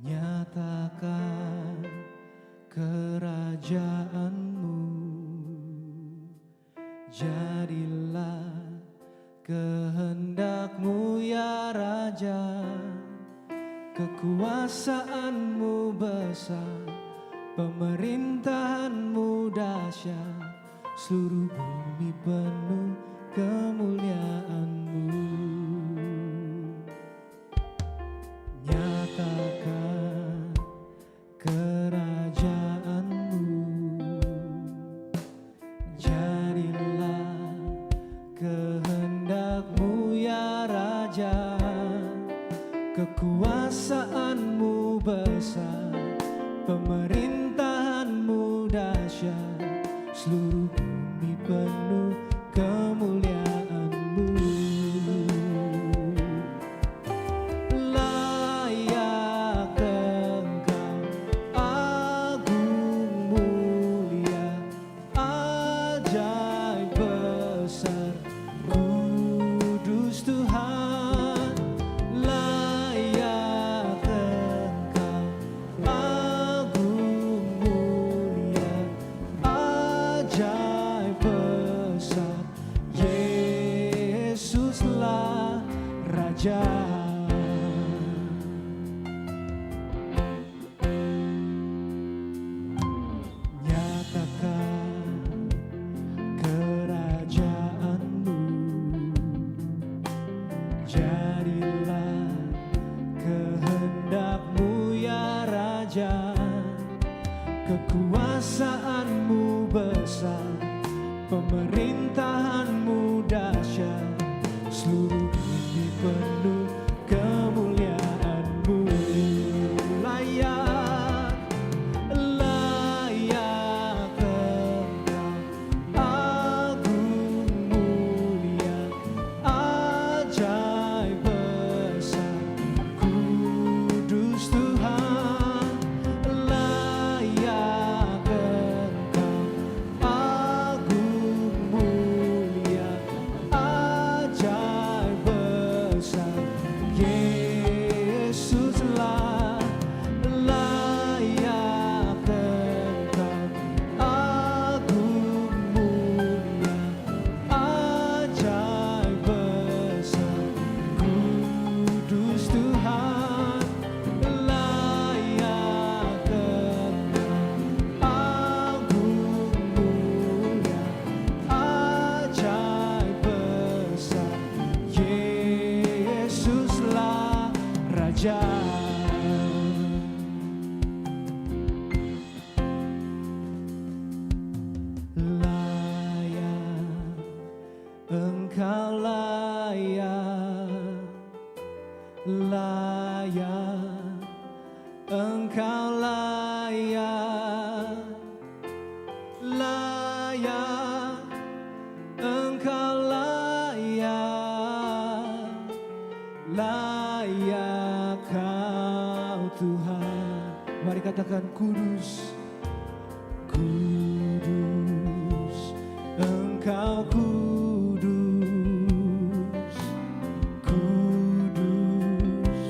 Nyatakan kerajaanmu, jadilah kehendakmu ya Raja. Kekuasaanmu besar, pemerintahanmu dahsyat, seluruh bumi penuh kemuliaanmu. Nyatakan kerajaanmu, jadilah kehendakmu ya Raja. Kekuasaanmu besar, pemerintahanmu dahsyat, seluruh bumi penuh kemuliaanmu. Layak Engkau, agung mulia, ajaib besar, kudus Tuhan. Layak Engkau, agung mulia, ajaib besar, Yesuslah Raja. Nyatakan kerajaanmu, jadilah kehendakmu ya Raja. Kekuasaanmu besar, pemerintahanmu dahsyat, seluruh bumi penuh kemuliaanmu. Layak, layak Engkau, agung mulia, ajaib besar, kudus Tuhan. Layak Engkau, agung mulia, ajaib besar, Yesuslah. Layak Engkau, agung mulia, ajaib besar, kudus Tuhan. Layak Engkau, agung mulia, ajaib besar, Yesuslah Raja. Layak, Engkau layak, layak, Engkau layak, layak, Engkau layak, layak Kau Tuhan. Mari katakan kudus, kudus, Engkau kudus, kudus,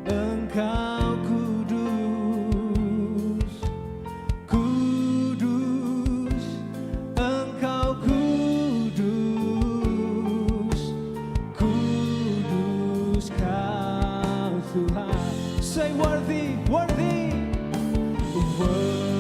Engkau kudus, kudus, Engkau kudus, kudus Kau Tuhan. Say worthy, worthy, worthy.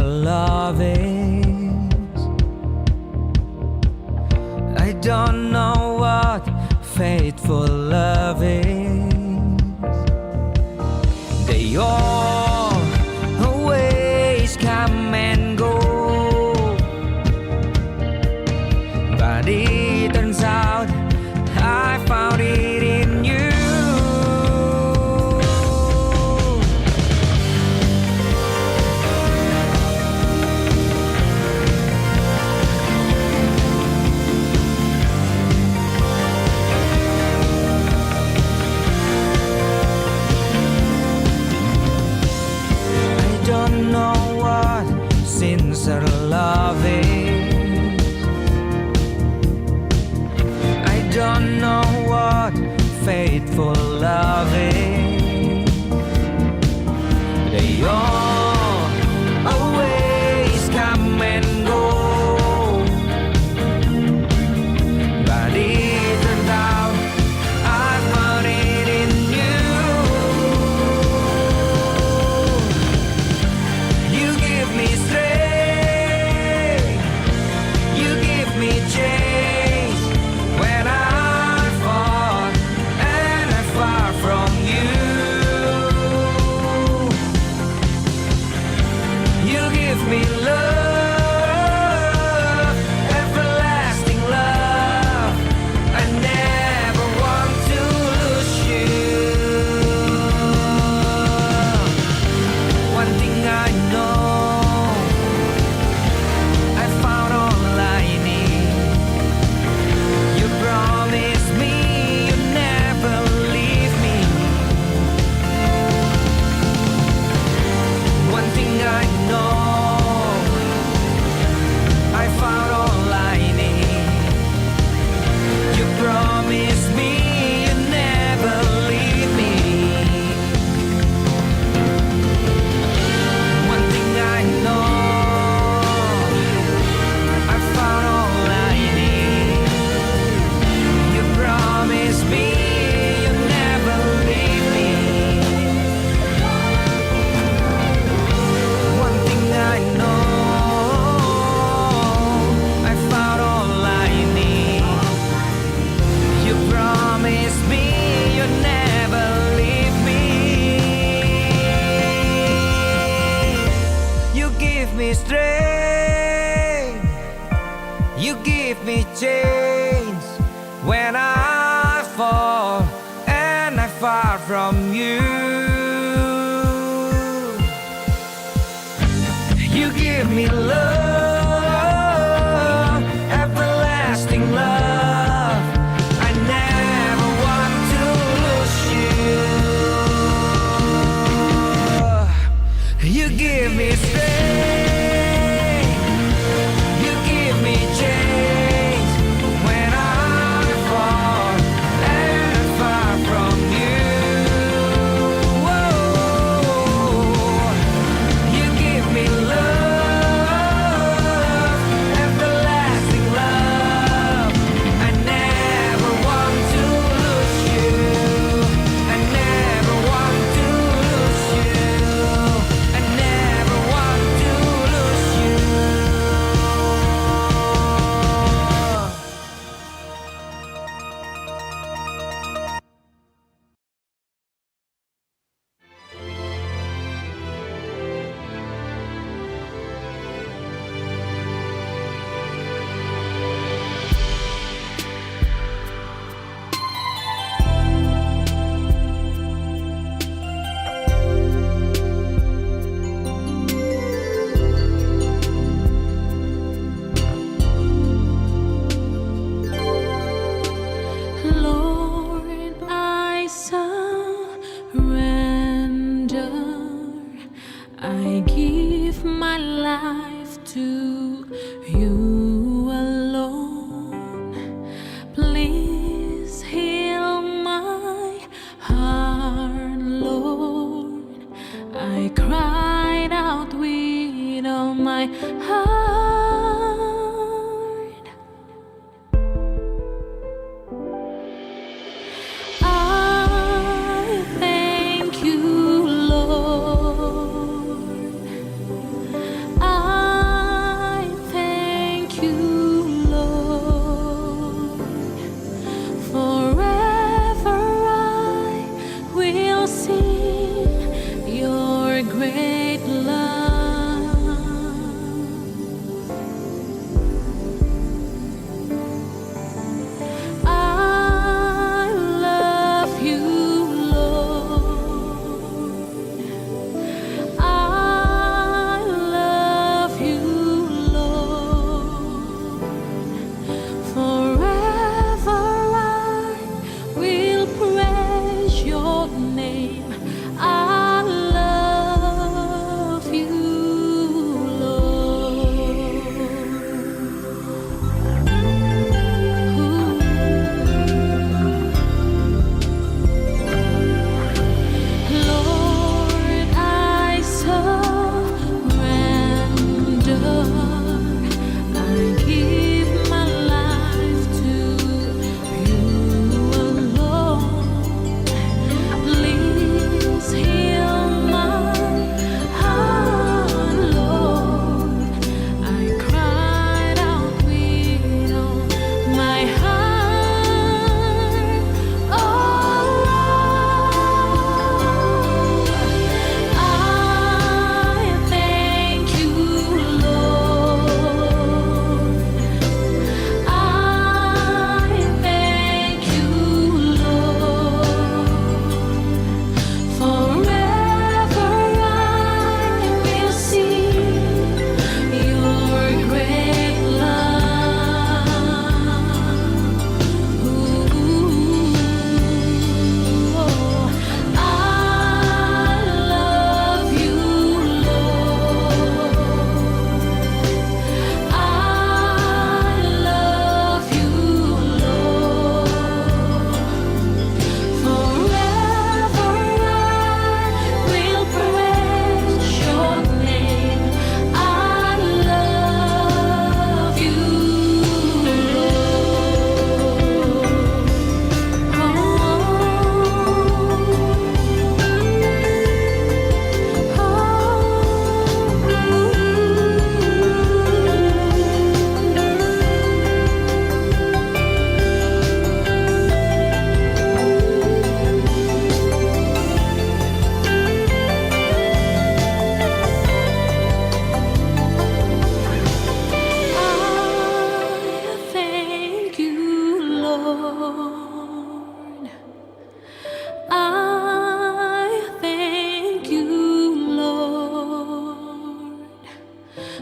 love is. I don't know what faithful love is. They all always come and go, but it turns out I found it in you. I don't know what sincere love is. I don't know what faithful love is. They all always come and go, but it turned out I found it in you. You give me strength, you give me change when I fall and I'm far from you. You give me love, everlasting love. I never want to lose you. One thing I know, I found all I need. You promised me you'd never leave me. One thing I know, I found all I need. You promised me you'd never leave me. One thing I know, I found all I need. You promised me you'd never leave me. One thing I know, I found all I need. You promised me you'd never leave me. You give me strength, you give me change when I fall and I'm far from you. You give me love, everlasting love. I never want to lose you. You give me strength, you give me change when I fall and I'm far from you. Whoa. You give me love, everlasting love. I never want to lose you. I never want to lose you. I never want to lose you. Lord, I surrender. I give my life to you alone. Please heal my heart, Lord. I cried out with all my heart. I thank you, Lord. I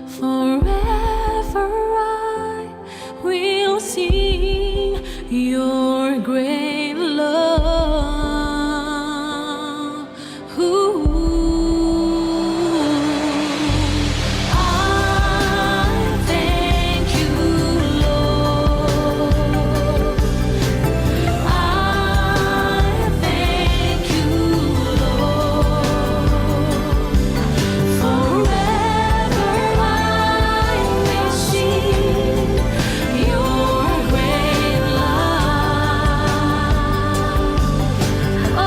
Forever I will sing your great love. I thank you, Lord. I thank you, Lord. Forever I will sing your great love. Oh,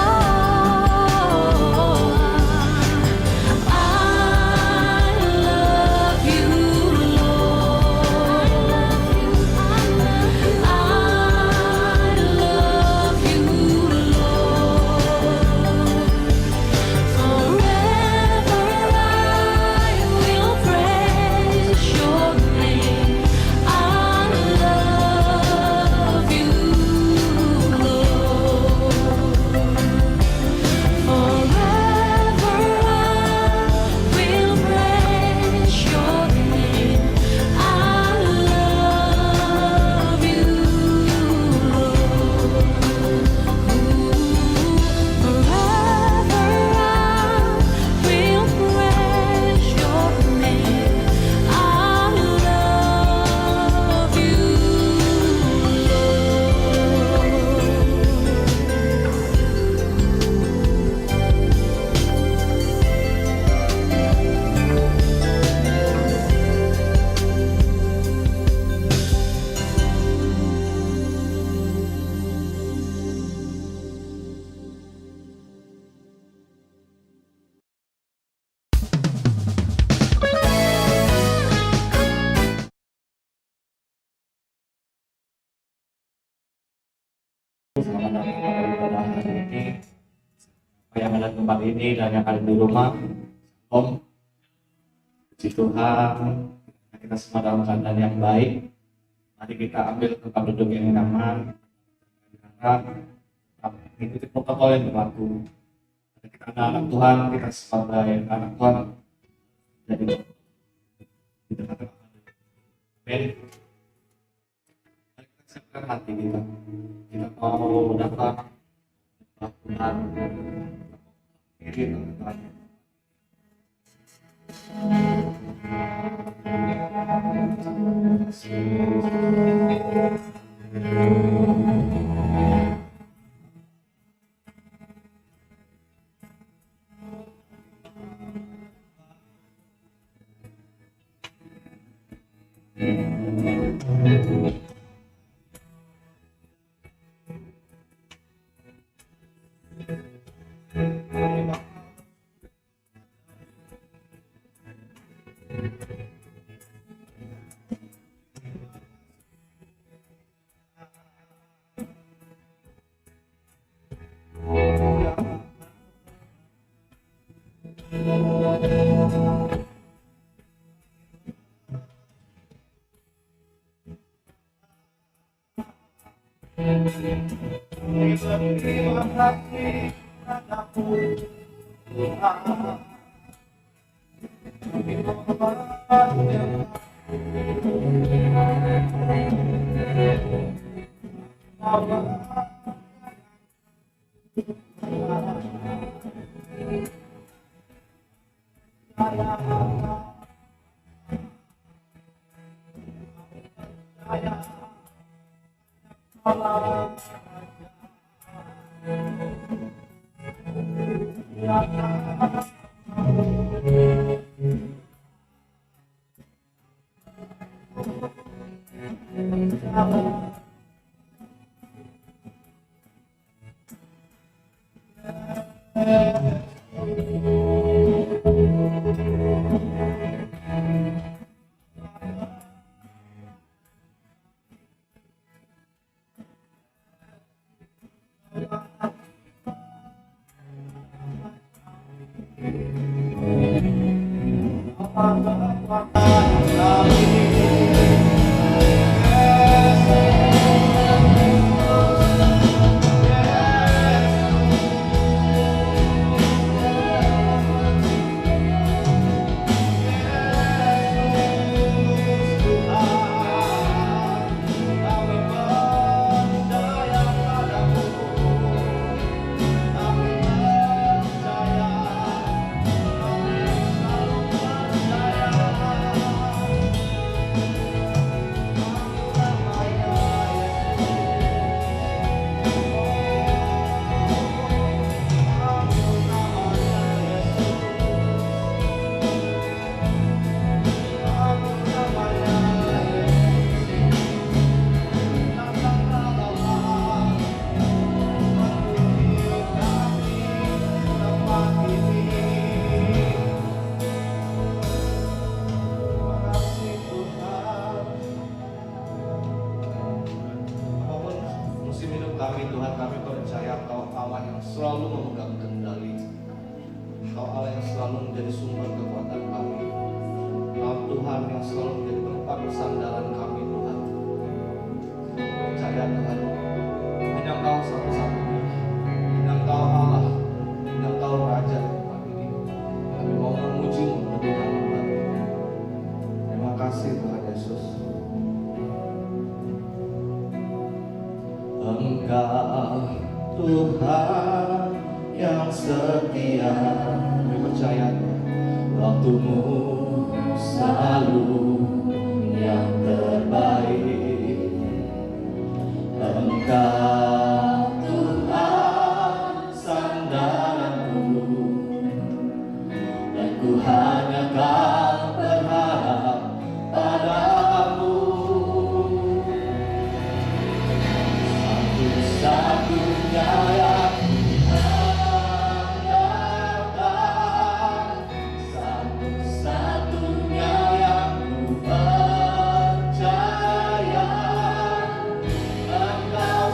I love you, Lord. I love you, Lord. Forever I will praise your name. I love you, Lord. Forever I will praise your name. I love you, Forever I will praise your name. I love you, Selamat datang pada hari ini. Yang ada di tempat ini dan yang ada di rumah. Om, puji Tuhan, kita semua dalam keadaan yang baik. Mari kita ambil tempat duduk yang nyaman. Kita mengikuti protokol yang berlaku. Kita anak Tuhan, kita sebagai anak Tuhan. Jadi kita katakan, amin. Mari kita siapkan hati kita. Kita mau datang Tuhan diri Tuhan. Terima kasih padamu Tuhan. kami Tuhan, kami percaya Engkau Allah yang selalu memegang kendali. Engkau Allah yang selalu menjadi sumber kekuatan kami. Engkau Tuhan yang selalu menjadi tempat sandaran kami Tuhan. Percaya Tuhan, hanya Engkau satu-satunya, hanya Engkau Allah, hanya Engkau Raja tempat ini. Kami mau memuji-Mu di dalam hati. Terima kasih Tuhan Yesus. Engkau Tuhan yang setia, kami percaya waktu-Mu selalu yang terbaik. Engkau Tuhan sandaranku, dan ku hanya akan berharap padamu. Satu-satunya yang ku andalkan, satu-satunya yang ku percaya, Engkau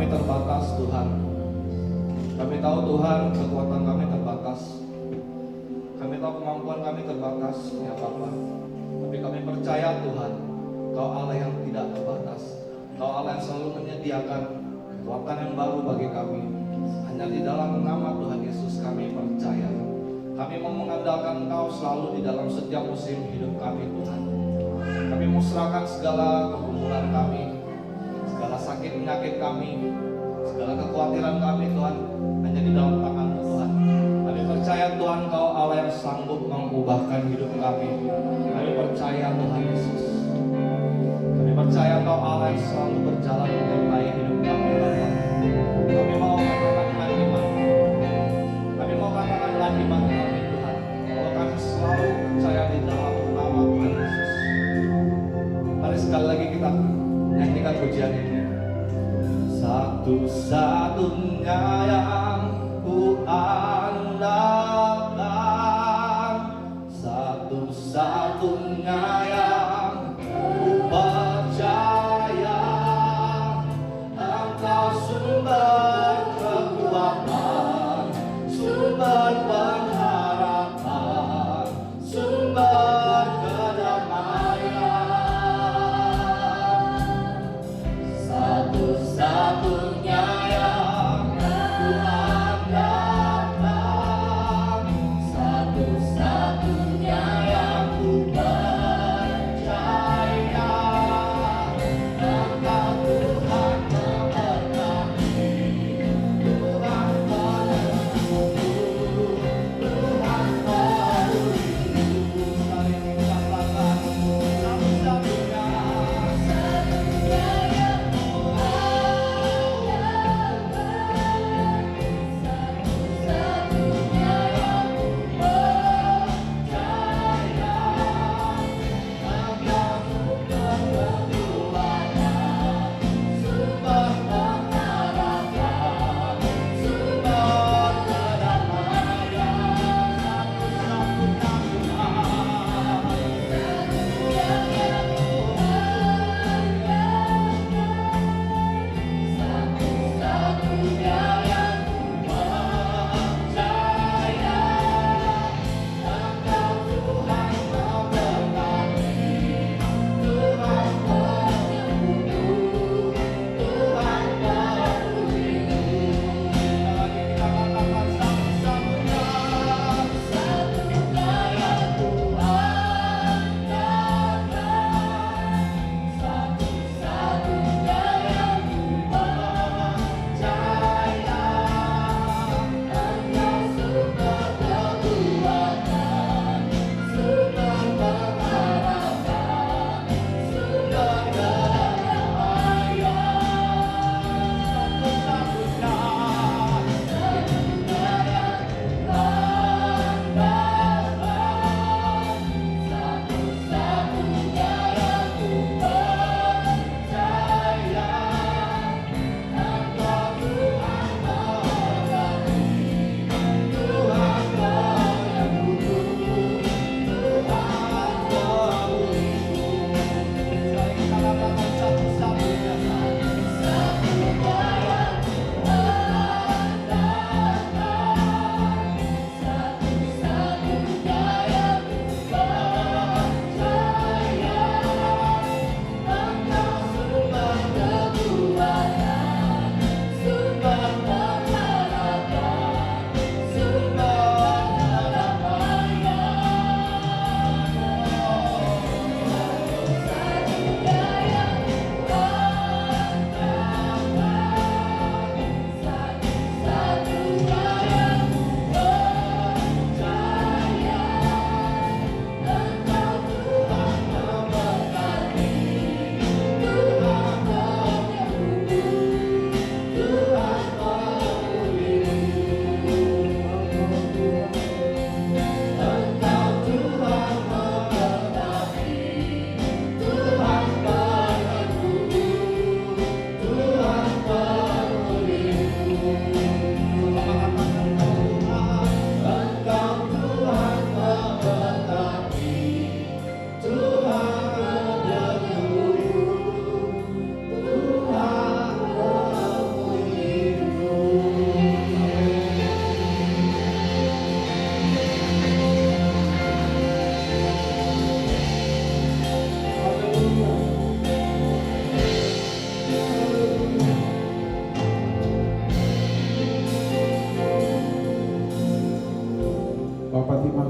kami terbatas Tuhan. Kami tahu Tuhan kekuatan kami terbatas. Kami tahu kemampuan kami terbatas ya Bapa. Tapi kami percaya Tuhan, Kau Allah yang tidak terbatas. Kau Allah yang selalu menyediakan kekuatan yang baru bagi kami. Hanya di dalam nama Tuhan Yesus kami percaya. Kami mau mengandalkan Engkau selalu di dalam setiap musim hidup kami Tuhan. Kami mau serahkan segala pergumulan kami, segala sakit penyakit kami, segala kekhawatiran kami Tuhan, hanya di dalam tangan-Mu Tuhan. Kami percaya Tuhan Kau Allah yang sanggup mengubahkan hidup kami. Kami percaya Tuhan Yesus. Kami percaya Kau Allah yang selalu berjalan menyertai hidup kami Bapa. Kami mau katakan dengan iman. Kami mau katakan dengan iman kami Tuhan, bahwa kami selalu percaya di dalam nama Tuhan Yesus. Mari sekali lagi kita nyanyikan pujian ini. Satu-satunya yang ku andalkan, satu-satunya yang ku percaya, Engkau sumber kekuatan, sumber pengharapan, sumber kedamaian. Satu-satunya yang ku andalkan, satu-satunya yang ku percaya, Engkau Tuhan memberkati, Tuhan menentuku,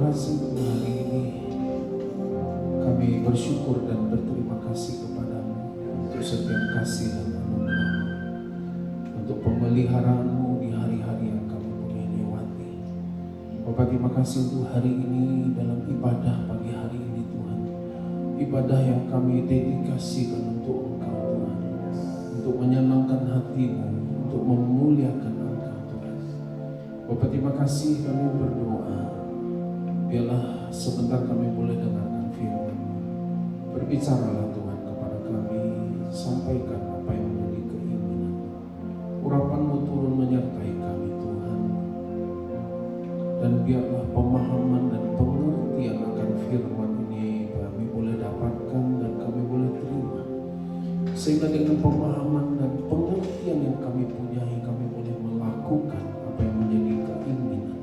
kasih untuk hari ini. Kami bersyukur dan berterima kasih kepadamu untuk setiap kasih dan anugerah, untuk pemeliharaanmu di hari-hari yang kami punya lewati. Bapak, terima kasih untuk hari ini dalam ibadah pagi hari ini Tuhan. Ibadah yang kami dedikasikan untuk Engkau Tuhan, untuk menyenangkan hatimu, untuk memuliakan Engkau Tuhan. Bapak, terima kasih, kami berdoa, biarlah sebentar kami boleh dengarkan firman. Berbicaralah Tuhan kepada kami, sampaikan apa yang menjadi keinginan. Urapan-Mu turun menyertai kami Tuhan, dan biarlah pemahaman dan pengertian akan firman ini kami boleh dapatkan dan kami boleh terima, sehingga dengan pemahaman dan pengertian yang kami punyai, kami boleh melakukan apa yang menjadi keinginan.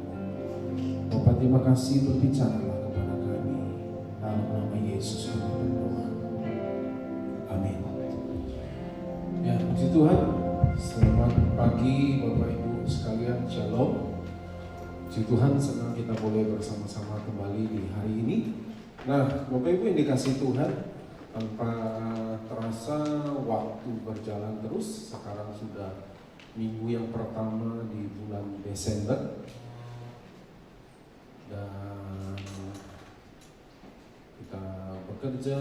Bapak, terima kasih, berbicaralah kepada kami. Dalam nama Yesus kami berdoa. Amin. Ya, puji Tuhan. Selamat pagi Bapak Ibu sekalian, Shalom. Puji Tuhan, senang kita boleh bersama-sama kembali di hari ini. Nah, Bapak Ibu yang dikasihi Tuhan, tanpa terasa waktu berjalan terus. Sekarang sudah minggu yang pertama di bulan Desember, dan kita bekerja,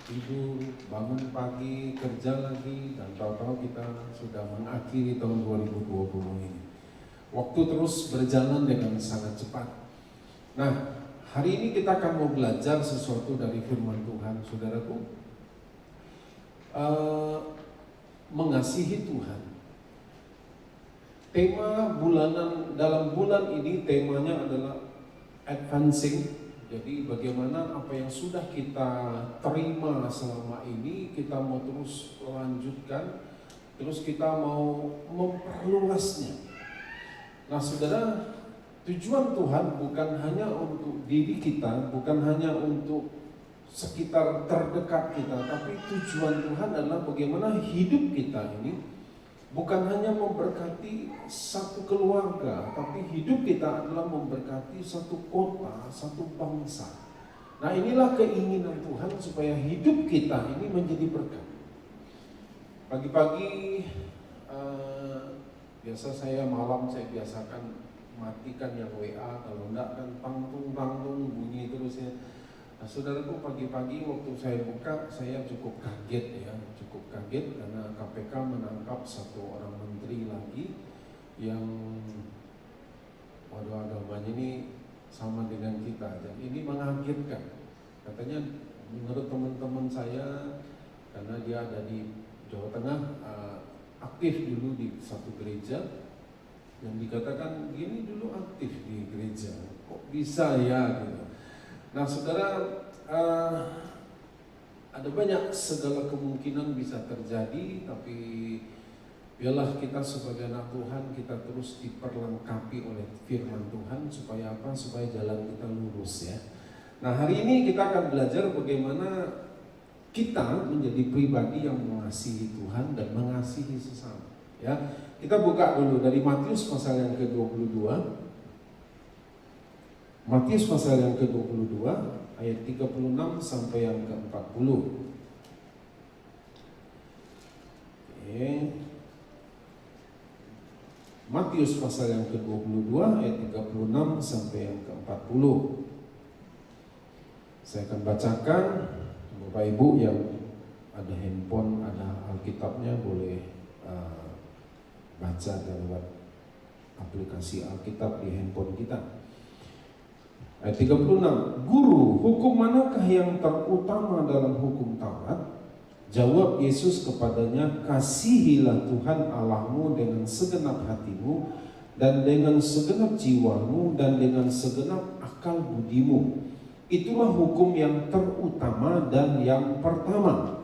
tidur, bangun pagi, kerja lagi, dan tahu-tahu kita sudah mengakhiri tahun 2020 ini. Waktu terus berjalan dengan sangat cepat. Nah, hari ini kita akan mau belajar sesuatu dari firman Tuhan, saudaraku. Mengasihi Tuhan. Tema bulanan dalam bulan ini, temanya adalah advancing. Jadi bagaimana apa yang sudah kita terima selama ini kita mau terus lanjutkan, terus kita mau memperluasnya. Nah saudara, tujuan Tuhan bukan hanya untuk diri kita, bukan hanya untuk sekitar terdekat kita, tapi tujuan Tuhan adalah bagaimana hidup kita ini bukan hanya memberkati satu keluarga, tapi hidup kita adalah memberkati satu kota, satu bangsa. Nah inilah keinginan Tuhan supaya hidup kita ini menjadi berkat. Pagi-pagi biasa saya malam saya biasakan matikan yang WA, kalau enggak kan tangtung bunyi terus ya. Nah, saudaraku, pagi-pagi waktu saya buka, saya cukup kaget ya, cukup kaget karena KPK menangkap satu orang menteri lagi yang waduh agamanya ini sama dengan kita, dan ini mengagetkan. Katanya menurut teman-teman saya, karena dia ada di Jawa Tengah, aktif dulu di satu gereja, yang dikatakan gini dulu aktif di gereja, kok bisa ya gitu. Nah saudara, ada banyak segala kemungkinan bisa terjadi, tapi biarlah kita sebagai anak Tuhan kita terus diperlengkapi oleh firman Tuhan supaya apa? Supaya jalan kita lurus ya. Nah hari ini kita akan belajar bagaimana kita menjadi pribadi yang mengasihi Tuhan dan mengasihi sesama ya. Kita buka dulu dari Matius pasal yang ke-22. Matius pasal yang ke-22 ayat 36 sampai yang ke-40. Oke. Matius pasal yang ke-22 ayat 36 sampai yang ke-40. Saya akan bacakan. Bapak Ibu yang ada handphone, ada Alkitabnya boleh baca lewat aplikasi Alkitab di handphone kita. Ayat 36, Guru, hukum manakah yang terutama dalam hukum Taurat? Jawab Yesus kepadanya, kasihilah Tuhan Allahmu dengan segenap hatimu, dan dengan segenap jiwamu, dan dengan segenap akal budimu. Itulah hukum yang terutama dan yang pertama.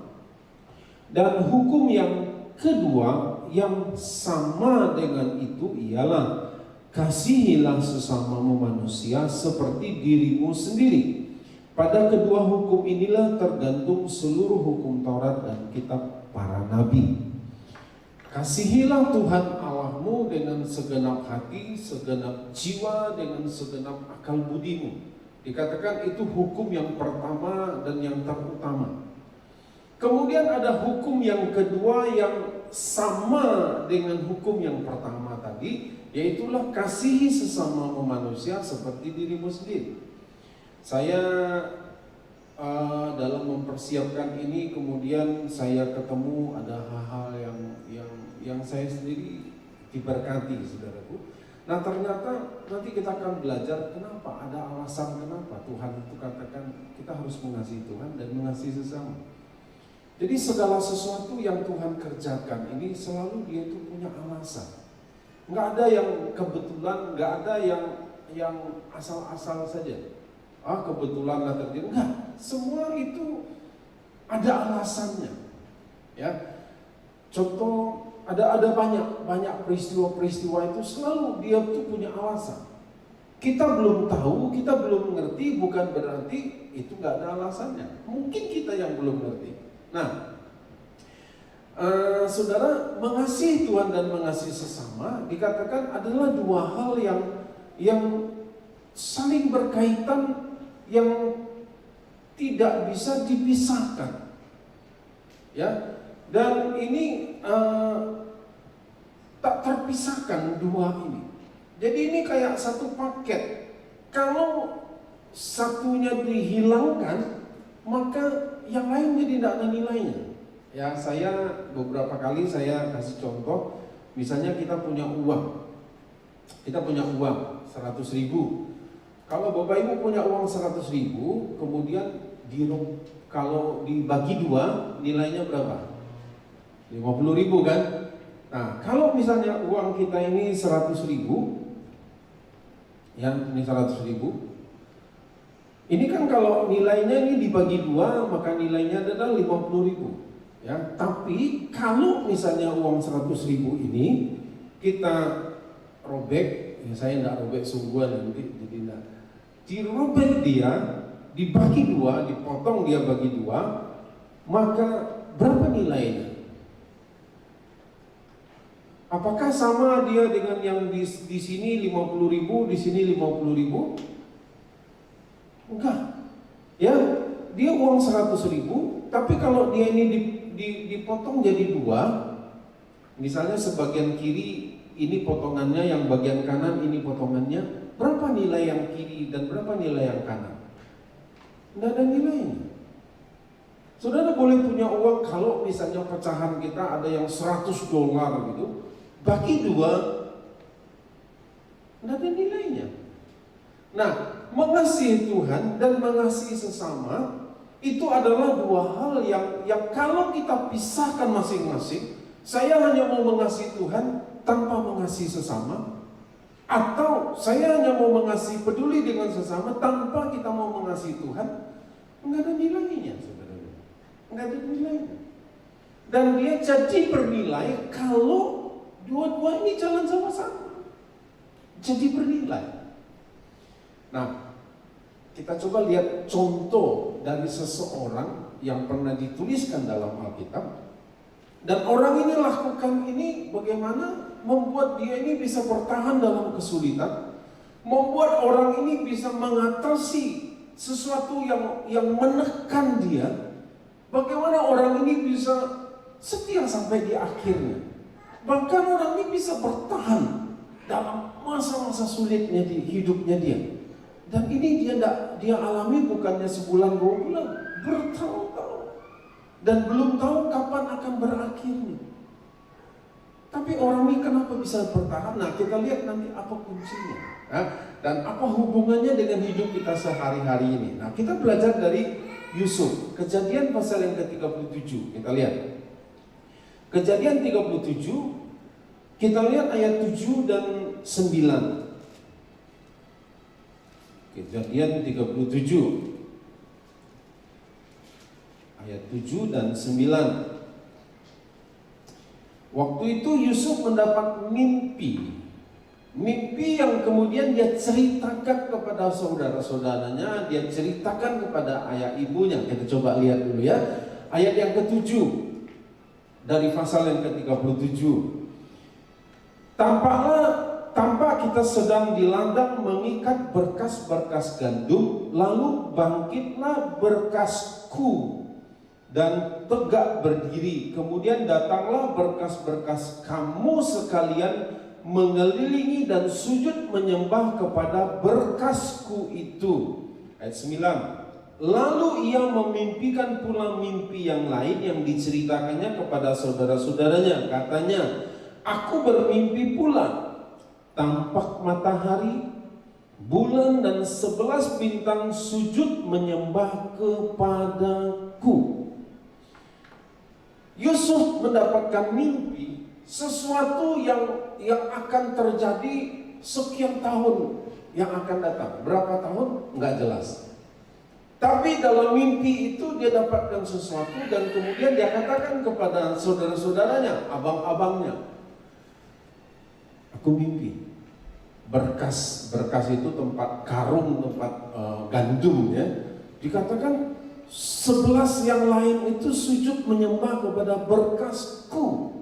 Dan hukum yang kedua yang sama dengan itu ialah, kasihilah sesamamu manusia seperti dirimu sendiri. Pada kedua hukum inilah tergantung seluruh hukum Taurat dan kitab para nabi. Kasihilah Tuhan Allahmu dengan segenap hati, segenap jiwa, dengan segenap akal budimu. Dikatakan itu hukum yang pertama dan yang terutama. Kemudian ada hukum yang kedua yang sama dengan hukum yang pertama tadi, yaitulah kasihi sesama manusia seperti dirimu sendiri. Saya dalam mempersiapkan ini, kemudian saya ketemu ada hal-hal yang saya sendiri diberkati, saudaraku. Nah, ternyata nanti kita akan belajar kenapa, ada alasan kenapa Tuhan itu katakan kita harus mengasihi Tuhan dan mengasihi sesama. Jadi segala sesuatu yang Tuhan kerjakan ini selalu dia itu punya alasan. Nggak ada yang kebetulan, nggak ada yang asal-asal saja. Kebetulan lah terjadi. Enggak, semua itu ada alasannya. Ya. Contoh, ada banyak peristiwa-peristiwa itu selalu dia tuh punya alasan. Kita belum tahu, kita belum mengerti, bukan berarti itu nggak ada alasannya. Mungkin kita yang belum mengerti. Nah, saudara, mengasihi Tuhan dan mengasihi sesama dikatakan adalah dua hal yang saling berkaitan, yang tidak bisa dipisahkan, ya. Dan ini tak terpisahkan dua ini. Jadi ini kayak satu paket. Kalau satunya dihilangkan, maka yang lain jadi tidak ada nilainya. Ya, saya beberapa kali saya kasih contoh, misalnya kita punya uang 100.000. Kalau Bapak Ibu punya uang 100.000, kemudian kalau dibagi dua, nilainya berapa? 50.000 kan? Nah, kalau misalnya uang kita ini 100.000, ya ini 100.000, ini kan kalau nilainya ini dibagi dua, maka nilainya adalah 50.000. Ya, tapi kalau misalnya uang 100.000 ini kita robek, ya saya tidak robek sungguhan nanti, jadi tidak. Dirobek dia, dibagi dua, dipotong dia bagi dua, maka berapa nilainya? Apakah sama dia dengan yang di sini 50.000, di sini 50.000? Enggak. Ya, dia uang 100.000, tapi kalau dia ini dipotong jadi dua, misalnya sebagian kiri ini potongannya, yang bagian kanan ini potongannya, berapa nilai yang kiri dan berapa nilai yang kanan? Tidak ada nilainya. Saudara boleh punya uang, kalau misalnya pecahan kita ada yang $100 gitu, bagi dua, tidak ada nilainya. Nah, mengasihi Tuhan dan mengasihi sesama itu adalah dua hal yang kalau kita pisahkan masing-masing, saya hanya mau mengasihi Tuhan tanpa mengasihi sesama, atau saya hanya mau mengasihi, peduli dengan sesama tanpa kita mau mengasihi Tuhan, nggak ada nilainya, saudara. Nggak ada nilainya. Dan dia jadi bernilai kalau dua-dua ini jalan sama-sama. Jadi bernilai. Nah, kita coba lihat contoh dari seseorang yang pernah dituliskan dalam Alkitab. Dan orang ini lakukan ini bagaimana membuat dia ini bisa bertahan dalam kesulitan, membuat orang ini bisa mengatasi sesuatu yang menekan dia. Bagaimana orang ini bisa setia sampai di akhirnya. Bahkan orang ini bisa bertahan dalam masa-masa sulitnya di hidupnya dia. Dan ini dia alami bukannya sebulan 2 bulan, bertahun-tahun. Dan belum tahu kapan akan berakhirnya. Tapi orang ini kenapa bisa bertahan? Nah, kita lihat nanti apa kuncinya. Dan apa hubungannya dengan hidup kita sehari-hari ini. Nah, kita belajar dari Yusuf. Kejadian pasal yang ke-37. Kita lihat. Kejadian 37. Kita lihat ayat 7 dan 9. Kejadian 37 ayat 7 dan 9. Waktu itu Yusuf mendapat mimpi yang kemudian dia ceritakan kepada saudara-saudaranya, dia ceritakan kepada ayah ibunya. Kita coba lihat dulu ya, ayat yang ke-7. dari pasal yang ke-37. Tampak kita sedang di ladang mengikat berkas-berkas gandum, lalu bangkitlah berkasku dan tegak berdiri. Kemudian datanglah berkas-berkas kamu sekalian mengelilingi dan sujud menyembah kepada berkasku itu. Ayat 9. Lalu ia memimpikan pula mimpi yang lain yang diceritakannya kepada saudara-saudaranya. Katanya, aku bermimpi pula, tampak matahari, bulan dan 11 bintang sujud menyembah kepadaku. Yusuf mendapatkan mimpi sesuatu yang akan terjadi sekian tahun yang akan datang. Berapa tahun? Enggak jelas. Tapi dalam mimpi itu dia dapatkan sesuatu dan kemudian dia katakan kepada saudara-saudaranya, abang-abangnya, aku mimpi. Berkas itu tempat karung, tempat gandum ya. Dikatakan 11 yang lain itu sujud menyembah kepada berkasku.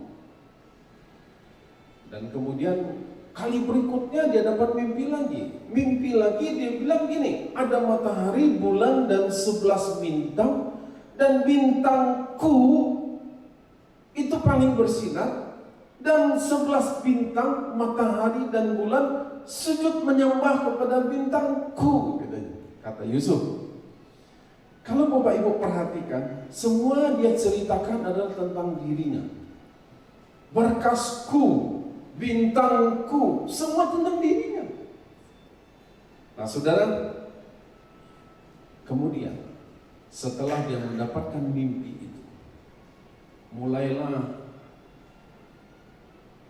Dan kemudian kali berikutnya dia dapat mimpi lagi. Mimpi lagi dia bilang gini, ada matahari, bulan dan 11 bintang, dan bintangku itu paling bersinar, dan 11 bintang, matahari dan bulan sujud menyembah kepada bintangku, kata Yusuf. Kalau Bapak Ibu perhatikan, semua dia ceritakan adalah tentang dirinya. Berkasku, bintangku, semua tentang dirinya. Nah saudara, kemudian setelah dia mendapatkan mimpi itu, mulailah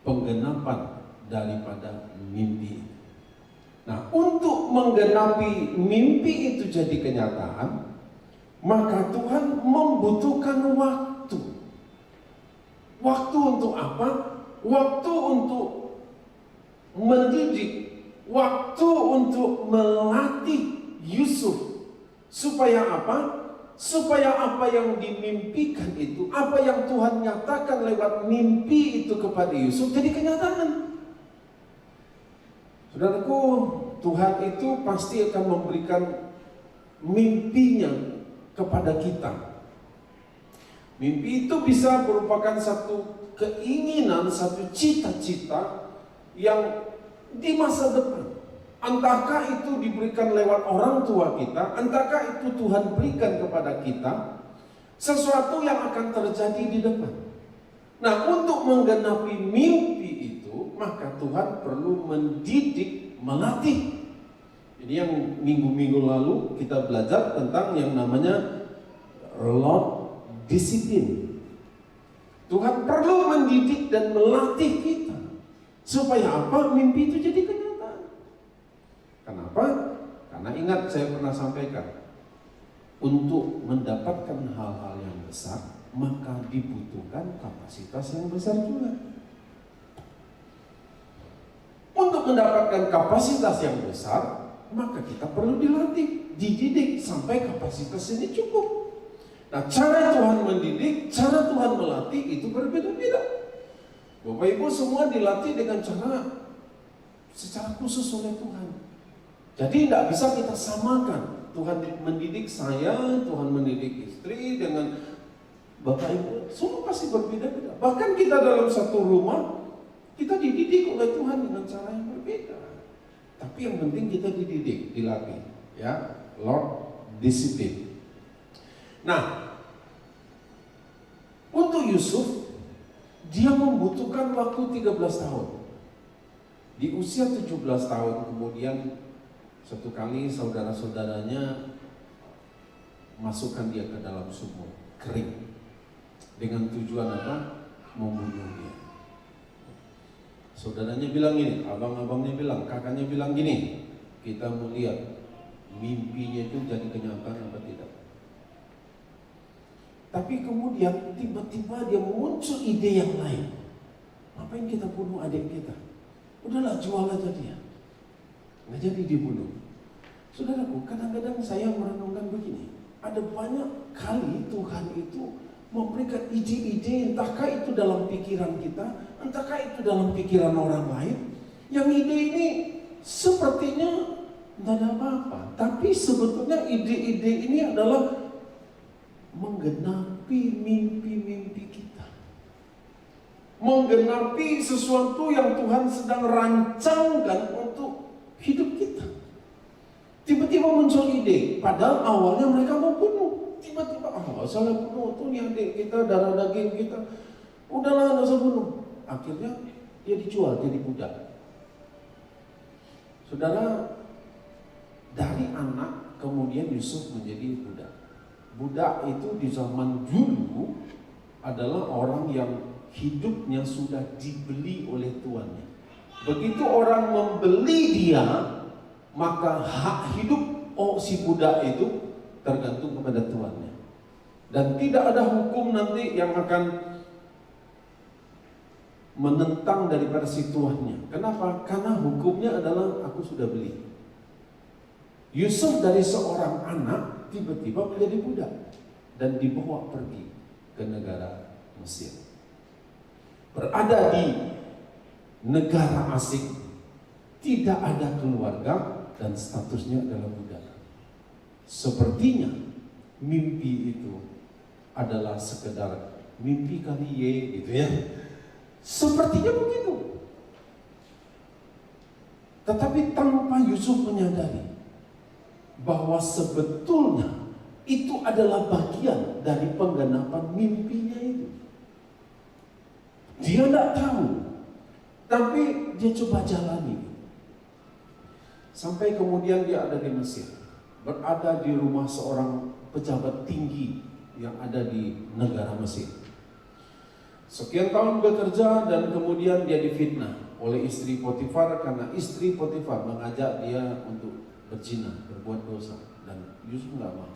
penggenapan daripada mimpi. Nah, untuk menggenapi mimpi itu jadi kenyataan, maka Tuhan membutuhkan waktu. Waktu untuk apa? Waktu untuk mendidik, waktu untuk melatih Yusuf. Supaya apa? Supaya apa yang dimimpikan itu, apa yang Tuhan nyatakan lewat mimpi itu kepada Yusuf jadi kenyataan. Saudaraku, Tuhan itu pasti akan memberikan mimpinya kepada kita. Mimpi itu bisa merupakan satu keinginan, satu cita-cita yang di masa depan. Entahkah itu diberikan lewat orang tua kita, entahkah itu Tuhan berikan kepada kita, sesuatu yang akan terjadi di depan. Nah, untuk menggenapi mimpi itu, maka Tuhan perlu mendidik, melatih. Jadi yang minggu-minggu lalu kita belajar tentang yang namanya Lord disiplin. Tuhan perlu mendidik dan melatih kita supaya apa? Mimpi itu jadi kenyataan. Kenapa? Karena ingat saya pernah sampaikan, untuk mendapatkan hal-hal yang besar maka dibutuhkan kapasitas yang besar juga. Untuk mendapatkan kapasitas yang besar maka kita perlu dilatih, dididik sampai kapasitas ini cukup. Nah, cara Tuhan mendidik, cara Tuhan melatih itu berbeda-beda. Bapak Ibu semua dilatih dengan cara secara khusus oleh Tuhan. Jadi tidak bisa kita samakan. Tuhan mendidik saya, Tuhan mendidik istri dengan Bapak Ibu, semua pasti berbeda-beda. Bahkan kita dalam satu rumah, kita dididik oleh Tuhan dengan cara yang berbeda. Tapi yang penting kita dididik, dilatih, ya, Lord disiplin. Nah, untuk Yusuf, dia membutuhkan waktu 13 tahun. Di usia 17 tahun kemudian satu kali saudara-saudaranya masukkan dia ke dalam sumur kering. Dengan tujuan apa? Membunuh dia. Saudaranya bilang gini, abang-abangnya bilang, kakaknya bilang gini, kita mau lihat mimpinya itu jadi kenyataan apa tidak. Tapi kemudian tiba-tiba dia muncul ide yang lain. Ngapain kita bunuh adik kita? Udahlah, jual aja dia. Nggak jadi dibunuh. Saudaraku, kadang-kadang saya merenungkan begini. Ada banyak kali Tuhan itu memberikan ide-ide, entahkah itu dalam pikiran kita, entahkah itu dalam pikiran orang lain. Yang ide ini sepertinya tidak ada apa-apa, tapi sebetulnya ide-ide ini adalah menggenapi mimpi-mimpi kita, menggenapi sesuatu yang Tuhan sedang rancangkan untuk hidup kita. Tiba-tiba muncul ide, padahal awalnya mereka mau bunuh. Tiba-tiba, nggak salah bunuh, tuh nih adik kita, darah daging kita, udahlah nggak usah bunuh. Akhirnya dia dijual jadi budak. Saudara, dari anak kemudian Yusuf menjadi budak. Budak itu di zaman dulu adalah orang yang hidupnya sudah dibeli oleh tuannya. Begitu orang membeli dia, maka hak hidup si budak itu tergantung kepada tuannya. Dan tidak ada hukum nanti yang akan menentang daripada si tuannya. Kenapa? Karena hukumnya adalah aku sudah beli. Yusuf dari seorang anak tiba-tiba menjadi budak dan dibawa pergi ke negara Mesir. Berada di negara asing, tidak ada keluarga dan statusnya adalah budak. Sepertinya mimpi itu adalah sekedar mimpi kali gitu ya. Sepertinya begitu. Tetapi tanpa Yusuf menyadari bahwa sebetulnya itu adalah bagian dari penggenapan mimpinya itu. Dia tidak tahu, tapi dia coba jalani. Sampai kemudian dia ada di Mesir, berada di rumah seorang pejabat tinggi yang ada di negara Mesir. Sekian tahun bekerja dan kemudian dia difitnah oleh istri Potifar karena istri Potifar mengajak dia untuk berzina, berbuat dosa, dan Yusuf nggak mau.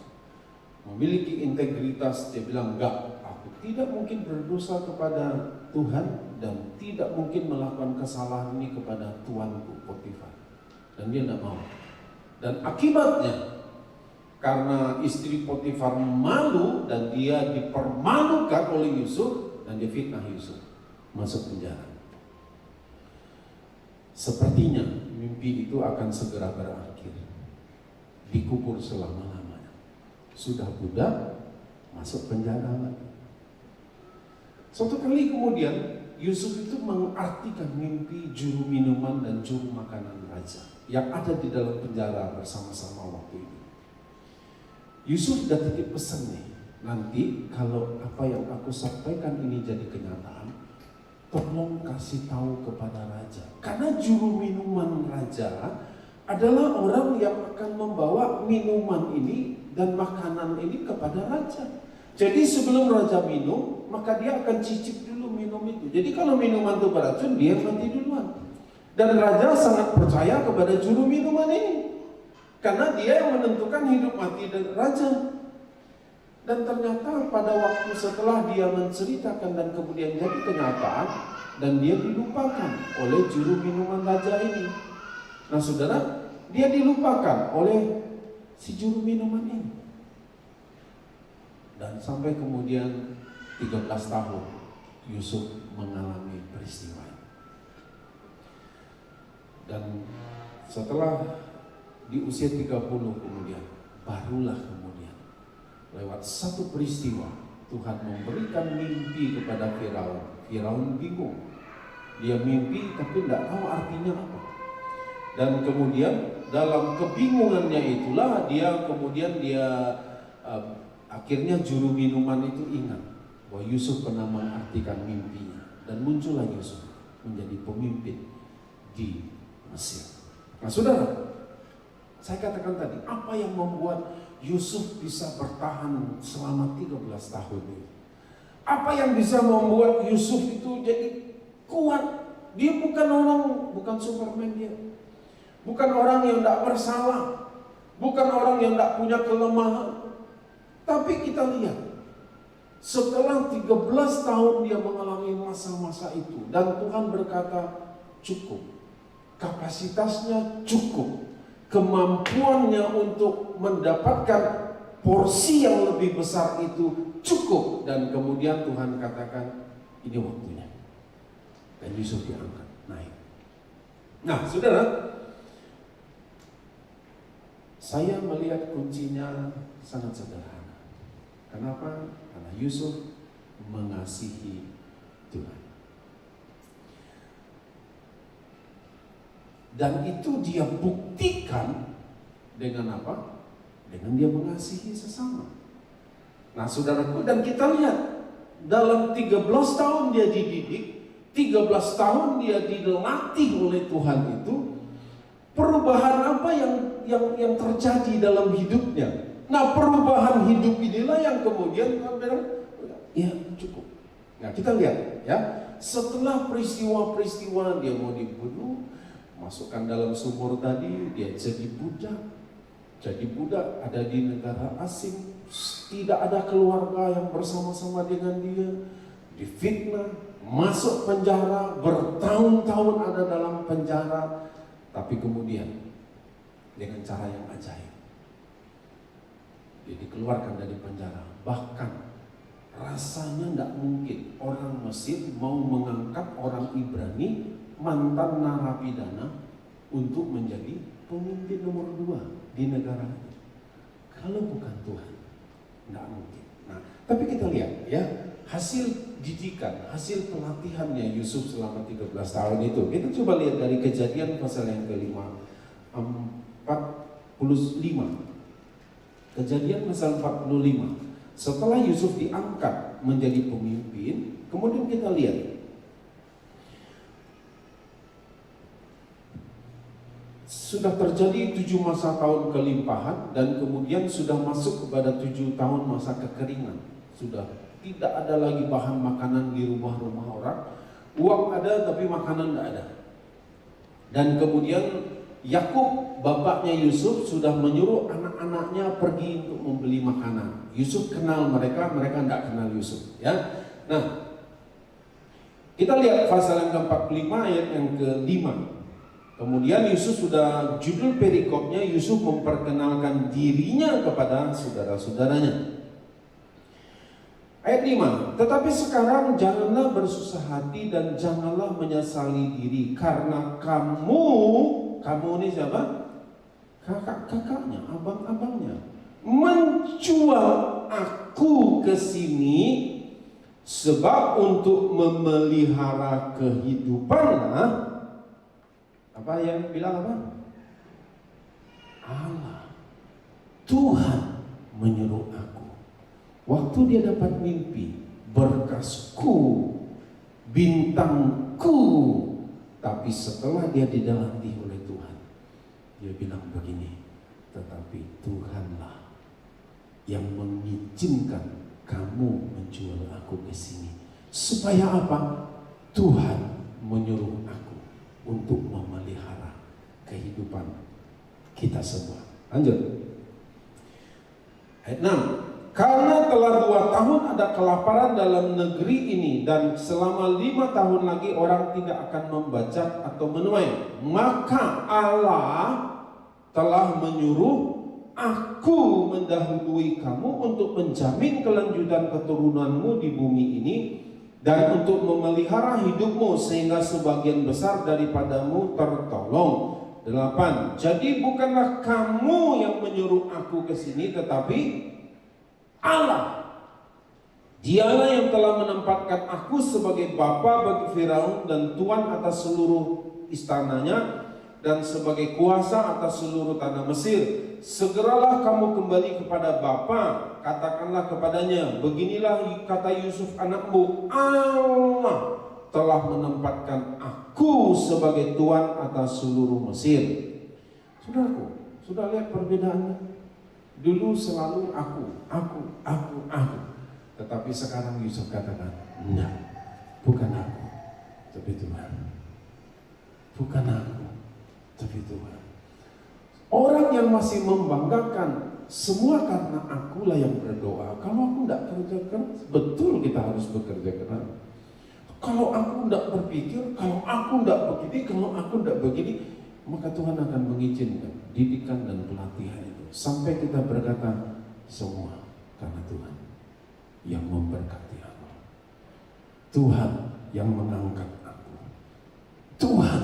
Memiliki integritas, dia bilang enggak, aku tidak mungkin berdosa kepada Tuhan dan tidak mungkin melakukan kesalahan ini kepada tuanku Potifar, dan dia tidak mau. Dan akibatnya karena istri Potifar malu dan dia dipermalukan oleh Yusuf dan dia fitnah Yusuf, masuk penjara. Sepertinya mimpi itu akan segera berakhir, dikubur selama-lamanya. Sudah budak, masuk penjara lagi. Suatu kali kemudian Yusuf itu mengartikan mimpi juru minuman dan juru makanan raja yang ada di dalam penjara bersama-sama waktu itu. Yusuf sudah titip pesan nih, nanti kalau apa yang aku sampaikan ini jadi kenyataan, tolong kasih tahu kepada raja. Karena juru minuman raja adalah orang yang akan membawa minuman ini dan makanan ini kepada raja. Jadi sebelum raja minum, maka dia akan cicip dulu minum itu. Jadi kalau minuman itu beracun, dia mati duluan. Dan raja sangat percaya kepada juru minuman ini, karena dia yang menentukan hidup mati dan raja. Dan ternyata pada waktu setelah dia menceritakan dan kemudian jadi kenyataan, dan dia dilupakan oleh juru minuman raja ini. Nah saudara, dia dilupakan oleh si juru minuman ini. Dan sampai kemudian 13 tahun Yusuf mengalami peristiwa ini. Dan setelah di usia 30 kemudian, barulah kemudian lewat satu peristiwa Tuhan memberikan mimpi kepada Firaun. Firaun bingung, dia mimpi tapi tidak tahu artinya apa. Dan kemudian dalam kebingungannya itulah dia akhirnya juru minuman itu ingat bahwa Yusuf pernah mengartikan mimpinya, dan muncullah Yusuf menjadi pemimpin di Mesir. Nah saudara, saya katakan tadi, apa yang membuat Yusuf bisa bertahan selama 13 tahun ini? Apa yang bisa membuat Yusuf itu jadi kuat? Dia bukan Superman dia. Bukan orang yang tidak bersalah. Bukan orang yang tidak punya kelemahan. Tapi kita lihat, setelah 13 tahun dia mengalami masa-masa itu, dan Tuhan berkata cukup. Kapasitasnya cukup. Kemampuannya untuk mendapatkan porsi yang lebih besar itu cukup, dan kemudian Tuhan katakan ini waktunya, dan Yusuf diangkat naik. Nah, saudara, saya melihat kuncinya sangat sederhana. Kenapa? Karena Yusuf mengasihi Tuhan. Dan itu dia buktikan dengan apa? Dengan dia mengasihi sesama. Nah, saudaraku, dan kita lihat dalam 13 tahun dia dididik, 13 tahun dia dilatih oleh Tuhan itu, perubahan apa yang terjadi dalam hidupnya. Nah, perubahan hidup inilah yang kemudian bilang, ya cukup. Nah, kita lihat ya, setelah peristiwa-peristiwa dia mau dibunuh, masukkan dalam sumur tadi, dia jadi budak ada di negara asing, tidak ada keluarga yang bersama-sama dengan dia, difitnah, masuk penjara, bertahun-tahun ada dalam penjara, tapi kemudian dengan cara yang ajaib dia dikeluarkan dari penjara. Bahkan rasanya tidak mungkin orang Mesir mau mengangkat orang Ibrani, mantan narapidana, untuk menjadi pemimpin nomor 2 di negara itu. Kalau bukan Tuhan, tidak mungkin. Nah, tapi kita lihat ya, hasil didikan, hasil pelatihannya Yusuf selama 13 tahun itu. Kita coba lihat dari Kejadian pasal yang ke-45. Kejadian pasal 45. Setelah Yusuf diangkat menjadi pemimpin, kemudian kita lihat sudah terjadi 7 masa tahun kelimpahan, dan kemudian sudah masuk kepada 7 tahun masa kekeringan. Sudah tidak ada lagi bahan makanan di rumah-rumah orang. Uang ada tapi makanan tidak ada. Dan kemudian Yakub, bapaknya Yusuf, sudah menyuruh anak-anaknya pergi untuk membeli makanan. Yusuf kenal mereka, mereka tidak kenal Yusuf ya. Nah, kita lihat pasal yang ke-45 ayat yang ke-5. Kemudian Yusuf sudah, judul perikopnya, Yusuf memperkenalkan dirinya kepada saudara-saudaranya. Ayat 5, tetapi sekarang janganlah bersusah hati dan janganlah menyesali diri, karena kamu ini siapa? Kakak-kakaknya, abang-abangnya, menjual aku ke sini sebab untuk memelihara kehidupanlah. Apa yang bilang apa? Allah, Tuhan menyuruh aku. Waktu dia dapat mimpi, berkasku, bintangku. Tapi setelah dia dilatih oleh Tuhan, dia bilang begini, tetapi Tuhanlah yang mengizinkan kamu menjual aku ke sini. Supaya apa? Tuhan menyuruh aku untuk memelihara kehidupan kita semua. Lanjut. Ayat 6. Karena telah 2 tahun ada kelaparan dalam negeri ini, dan selama 5 tahun lagi orang tidak akan membajak atau menuai, maka Allah telah menyuruh aku mendahului kamu untuk menjamin kelanjutan keturunanmu di bumi ini, dan untuk memelihara hidupmu sehingga sebagian besar daripadamu tertolong. 8. Jadi bukanlah kamu yang menyuruh aku ke sini, tetapi Allah. Dialah yang telah menempatkan aku sebagai bapa bagi Firaun dan tuan atas seluruh istananya, dan sebagai kuasa atas seluruh tanah Mesir. Segeralah kamu kembali kepada bapa, katakanlah kepadanya, beginilah kata Yusuf anakmu, Allah telah menempatkan aku sebagai tuan atas seluruh Mesir. Saudaraku, sudah lihat perbedaannya? Dulu selalu aku. Tetapi sekarang Yusuf katakan, enggak, bukan aku, tapi Tuhan. Bukan aku, tapi Tuhan. Orang yang masih membanggakan semua karena akulah yang berdoa. Kalau aku tidak kerja keras, betul kita harus bekerja keras. Kalau aku tidak berpikir, kalau aku tidak begini, kalau aku tidak begini, maka Tuhan akan mengizinkan didikan dan pelatihan itu. Sampai kita berkata, semua karena Tuhan yang memberkati aku. Tuhan yang mengangkat aku. Tuhan,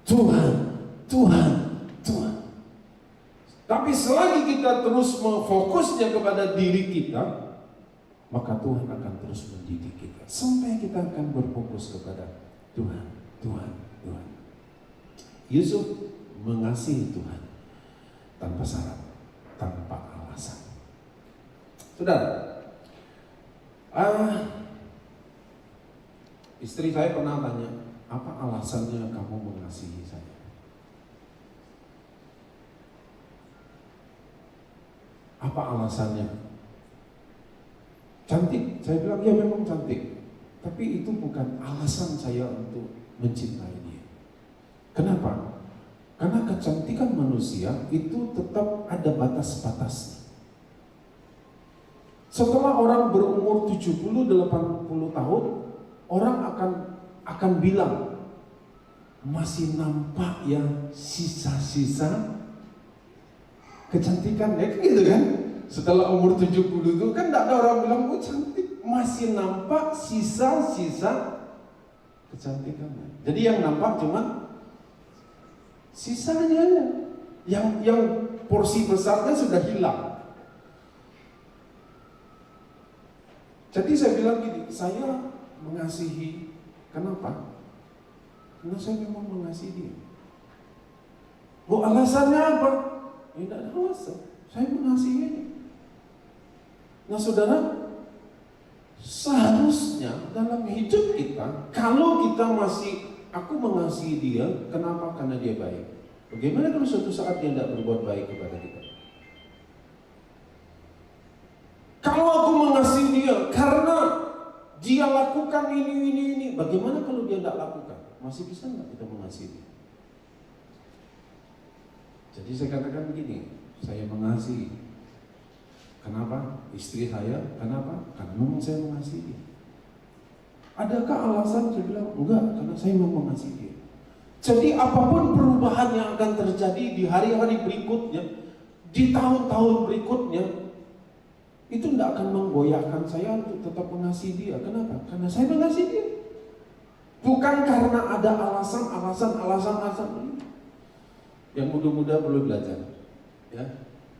Tuhan, Tuhan, Tuhan. Tapi selagi kita terus fokusnya kepada diri kita, maka Tuhan akan terus mendidik kita sampai kita akan berfokus kepada Tuhan, Tuhan, Tuhan. Yusuf mengasihi Tuhan tanpa syarat, tanpa alasan. Saudara, istri saya pernah tanya, apa alasannya kamu mengasihi saya? Apa alasannya? Cantik, saya bilang ya memang cantik. Tapi itu bukan alasan saya untuk mencintai dia. Kenapa? Karena kecantikan manusia itu tetap ada batas-batasnya. Setelah orang berumur 70-80 tahun, orang akan bilang masih nampak ya sisa-sisa kecantikan, ya gitu kan? Setelah umur 70 itu kan tidak ada orang bilang oh cantik, masih nampak sisa-sisa kecantikannya. Jadi yang nampak cuma sisanya aja. Yang porsi besarnya sudah hilang. Jadi saya bilang gini, saya mengasihi, kenapa? Karena saya memang mengasihi dia. Oh alasannya apa? Tidak ada alasan, saya mengasihinya. Nah saudara, seharusnya dalam hidup kita, kalau kita masih, aku mengasihi dia, kenapa? Karena dia baik. Bagaimana kalau suatu saat dia tidak berbuat baik kepada kita? Kalau aku mengasihi dia, karena dia lakukan ini, bagaimana kalau dia tidak lakukan? Masih bisa nggak kita mengasihi dia? Jadi saya katakan begini, saya mengasihi. Kenapa? Istri saya, kenapa? Karena memang saya mengasihi dia. Adakah alasan? Saya bilang, enggak, karena saya memang mengasihi dia. Jadi apapun perubahan yang akan terjadi di hari-hari berikutnya, di tahun-tahun berikutnya, itu tidak akan menggoyahkan saya untuk tetap mengasihi dia. Kenapa? Karena saya mengasihi dia. Bukan karena ada alasan. Yang muda-muda perlu belajar, ya.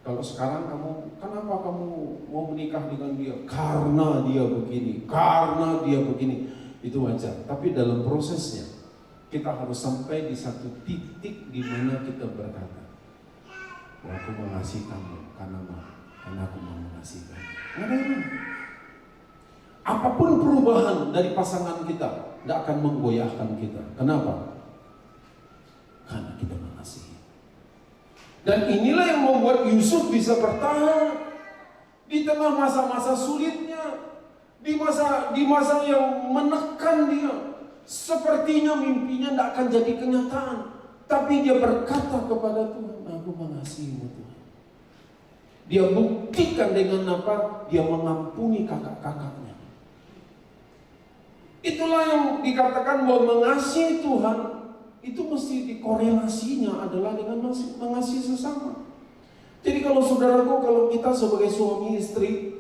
Kalau sekarang kamu, kenapa kamu mau menikah dengan dia? Karena dia begini, itu wajar. Tapi dalam prosesnya, kita harus sampai di satu titik di mana kita berkata, aku mengasihi kamu karena aku mau mengasihi kamu. Ada. Apapun perubahan dari pasangan kita, tidak akan menggoyahkan kita. Kenapa? Karena kita mengasihi. Dan inilah yang membuat Yusuf bisa bertahan di tengah masa-masa sulitnya, di masa yang menekan dia. Sepertinya mimpinya tidak akan jadi kenyataan, tapi dia berkata kepada Tuhan, aku mengasihimu Tuhan. Dia buktikan dengan apa? Dia mengampuni kakak-kakaknya. Itulah yang dikatakan bahwa mengasihi Tuhan itu mesti dikorelasinya adalah dengan mengasihi sesama. Jadi kalau saudaraku, kalau kita sebagai suami istri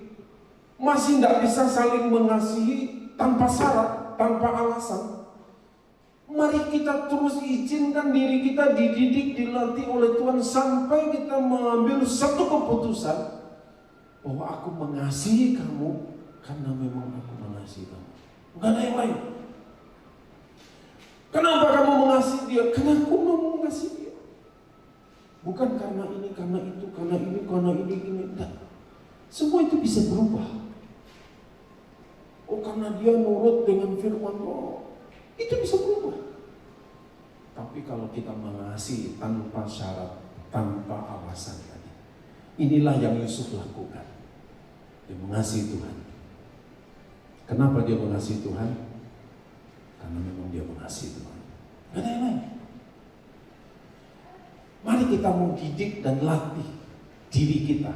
masih tidak bisa saling mengasihi tanpa syarat, tanpa alasan, mari kita terus izinkan diri kita dididik, dilatih oleh Tuhan sampai kita mengambil satu keputusan bahwa aku mengasihi kamu karena memang aku mengasihi kamu. Enggak ada yang lain. Kenapa kamu mengasihi dia? Karena aku mau mengasihi dia. Bukan karena ini, karena itu, karena ini. Enggak. Semua itu bisa berubah. Oh karena dia nurut dengan firman Allah, itu bisa berubah. Tapi kalau kita mengasihi tanpa syarat, tanpa alasan tadi, inilah yang Yusuf lakukan. Dia mengasihi Tuhan. Kenapa dia mengasihi Tuhan? Karena memang dia mengasihi Tuhan. Gak ada yang lain. Mari kita mendidik dan latih diri kita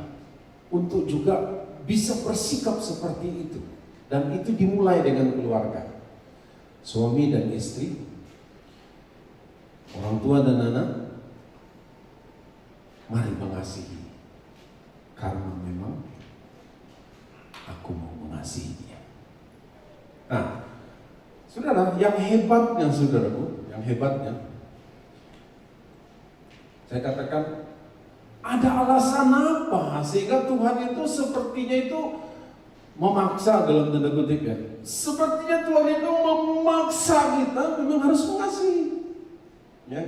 untuk juga bisa bersikap seperti itu. Dan itu dimulai dengan keluarga, suami dan istri, orang tua dan anak. Mari mengasihi. karena memang aku mau mengasihi dia. Nah, saudara, yang hebatnya saudaraku, yang hebatnya, saya katakan ada alasan apa sehingga Tuhan itu sepertinya itu memaksa dalam tanda kutip ya. Sepertinya Tuhan itu memaksa kita memang harus mengasihi. Ya.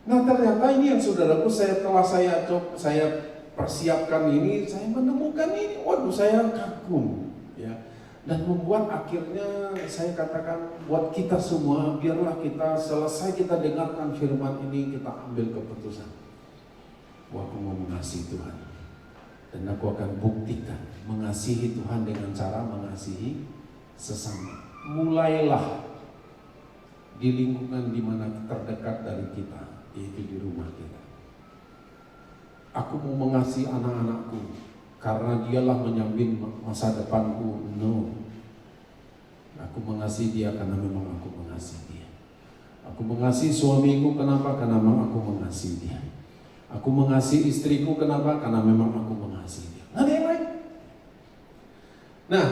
Nah ternyata ini yang saudaraku setelah saya persiapkan ini, saya menemukan ini, waduh saya kagum. Ya. Dan membuat akhirnya saya katakan buat kita semua, biarlah kita selesai kita dengarkan firman ini, kita ambil keputusan. Wah, aku mau mengasihi Tuhan. Dan aku akan buktikan mengasihi Tuhan dengan cara mengasihi sesama. Mulailah di lingkungan di mana terdekat dari kita, yaitu di rumah kita. Aku mau mengasihi anak-anakku karena dialah menjamin masa depanku. No. Aku mengasihi dia karena memang aku mengasihi dia. Aku mengasihi suamiku, kenapa? Karena memang aku mengasihi dia. Aku mengasihi istriku, kenapa? Karena memang aku mengasihi dia. Nggak ada yang lain. Nah,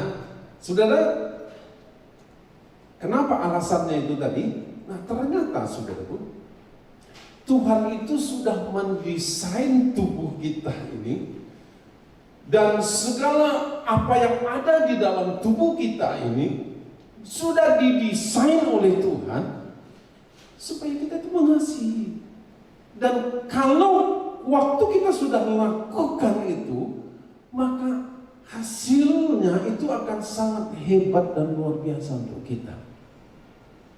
saudara, kenapa alasannya itu tadi? Nah, ternyata saudaraku, Tuhan itu sudah mendesain tubuh kita ini, dan segala apa yang ada di dalam tubuh kita ini sudah didesain oleh Tuhan supaya kita itu mengasihi. Dan kalau waktu kita sudah melakukan itu, maka hasilnya itu akan sangat hebat dan luar biasa untuk kita.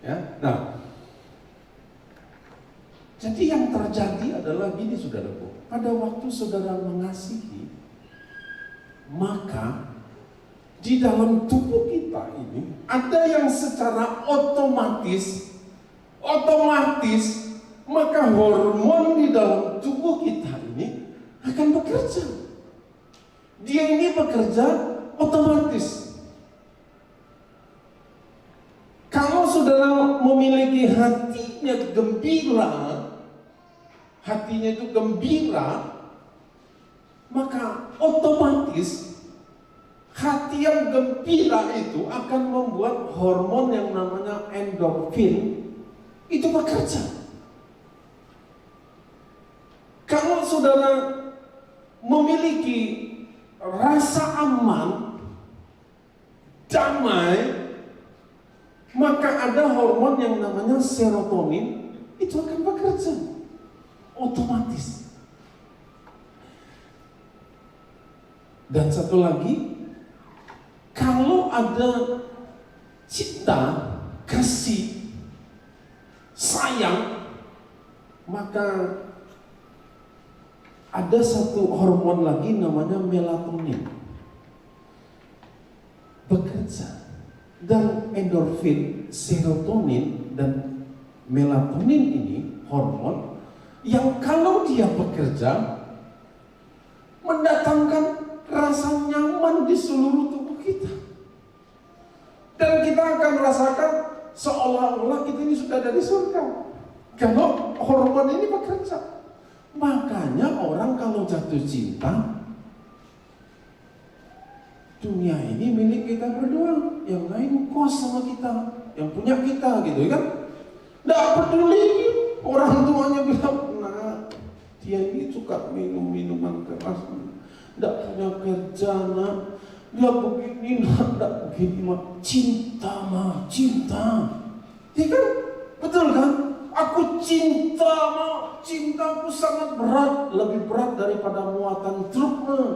Ya, nah, jadi yang terjadi adalah gini saudaraku, pada waktu saudara mengasihi, maka di dalam tubuh kita ini ada yang secara otomatis maka hormon di dalam tubuh kita ini akan bekerja. Dia ini bekerja otomatis. Kalau saudara memiliki hatinya itu gembira, maka otomatis hati yang gembira itu akan membuat hormon yang namanya endorfin itu bekerja. Kalau saudara memiliki rasa aman, damai, maka ada hormon yang namanya serotonin itu akan bekerja otomatis. Dan satu lagi, kalau ada cinta, kasih, sayang, maka ada satu hormon lagi namanya melatonin bekerja. Dan endorfin, serotonin, dan melatonin ini hormon yang kalau dia bekerja mendatangkan rasa nyaman di seluruh tubuh kita. Dan kita akan rasakan seolah-olah kita ini sudah ada di surga kalau hormon ini bekerja. Makanya orang kalau jatuh cinta, dunia ini milik kita berdua, yang lain kos sama kita, yang punya kita gitu kan. Nggak peduli orang tuanya bilang, nah dia ini suka minum minuman keras, nggak punya kerja, nak dia begini, nggak begini, mah cinta, ya kan, betul kan? Aku cinta, mah cintaku sangat berat, lebih berat daripada muatan truk, mah.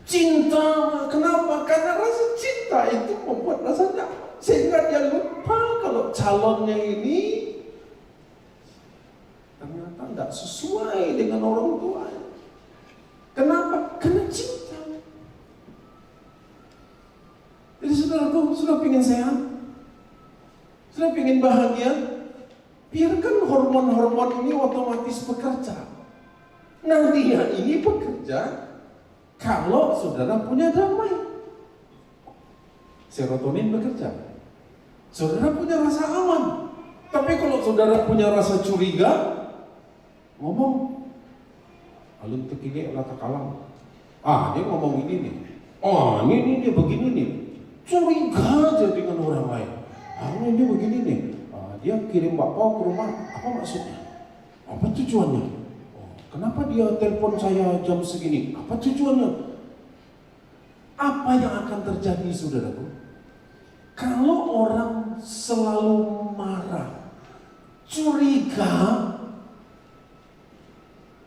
Cinta, kenapa? Karena rasa cinta itu membuat rasanya sehingga dia lupa kalau calonnya ini ternyata tidak sesuai dengan orang tuanya. Kenapa? Karena cinta. Jadi saudaraku, sudah ingin sehat, sudah ingin bahagia, biarkan hormon-hormon ini otomatis bekerja. Nah dia ini bekerja kalau saudara punya damai, serotonin bekerja. Saudara punya rasa aman. Tapi kalau saudara punya rasa curiga, ngomong, Alun tekile olah takalang. Dia ngomong ini nih. Ini dia begini nih. Curiga aja dengan orang lain. Ini dia begini nih. Dia kirim bapak ke rumah. Apa maksudnya? Apa tujuannya? Kenapa dia telepon saya jam segini? Apa tujuannya? Apa yang akan terjadi, saudaraku? Kalau orang selalu marah, curiga,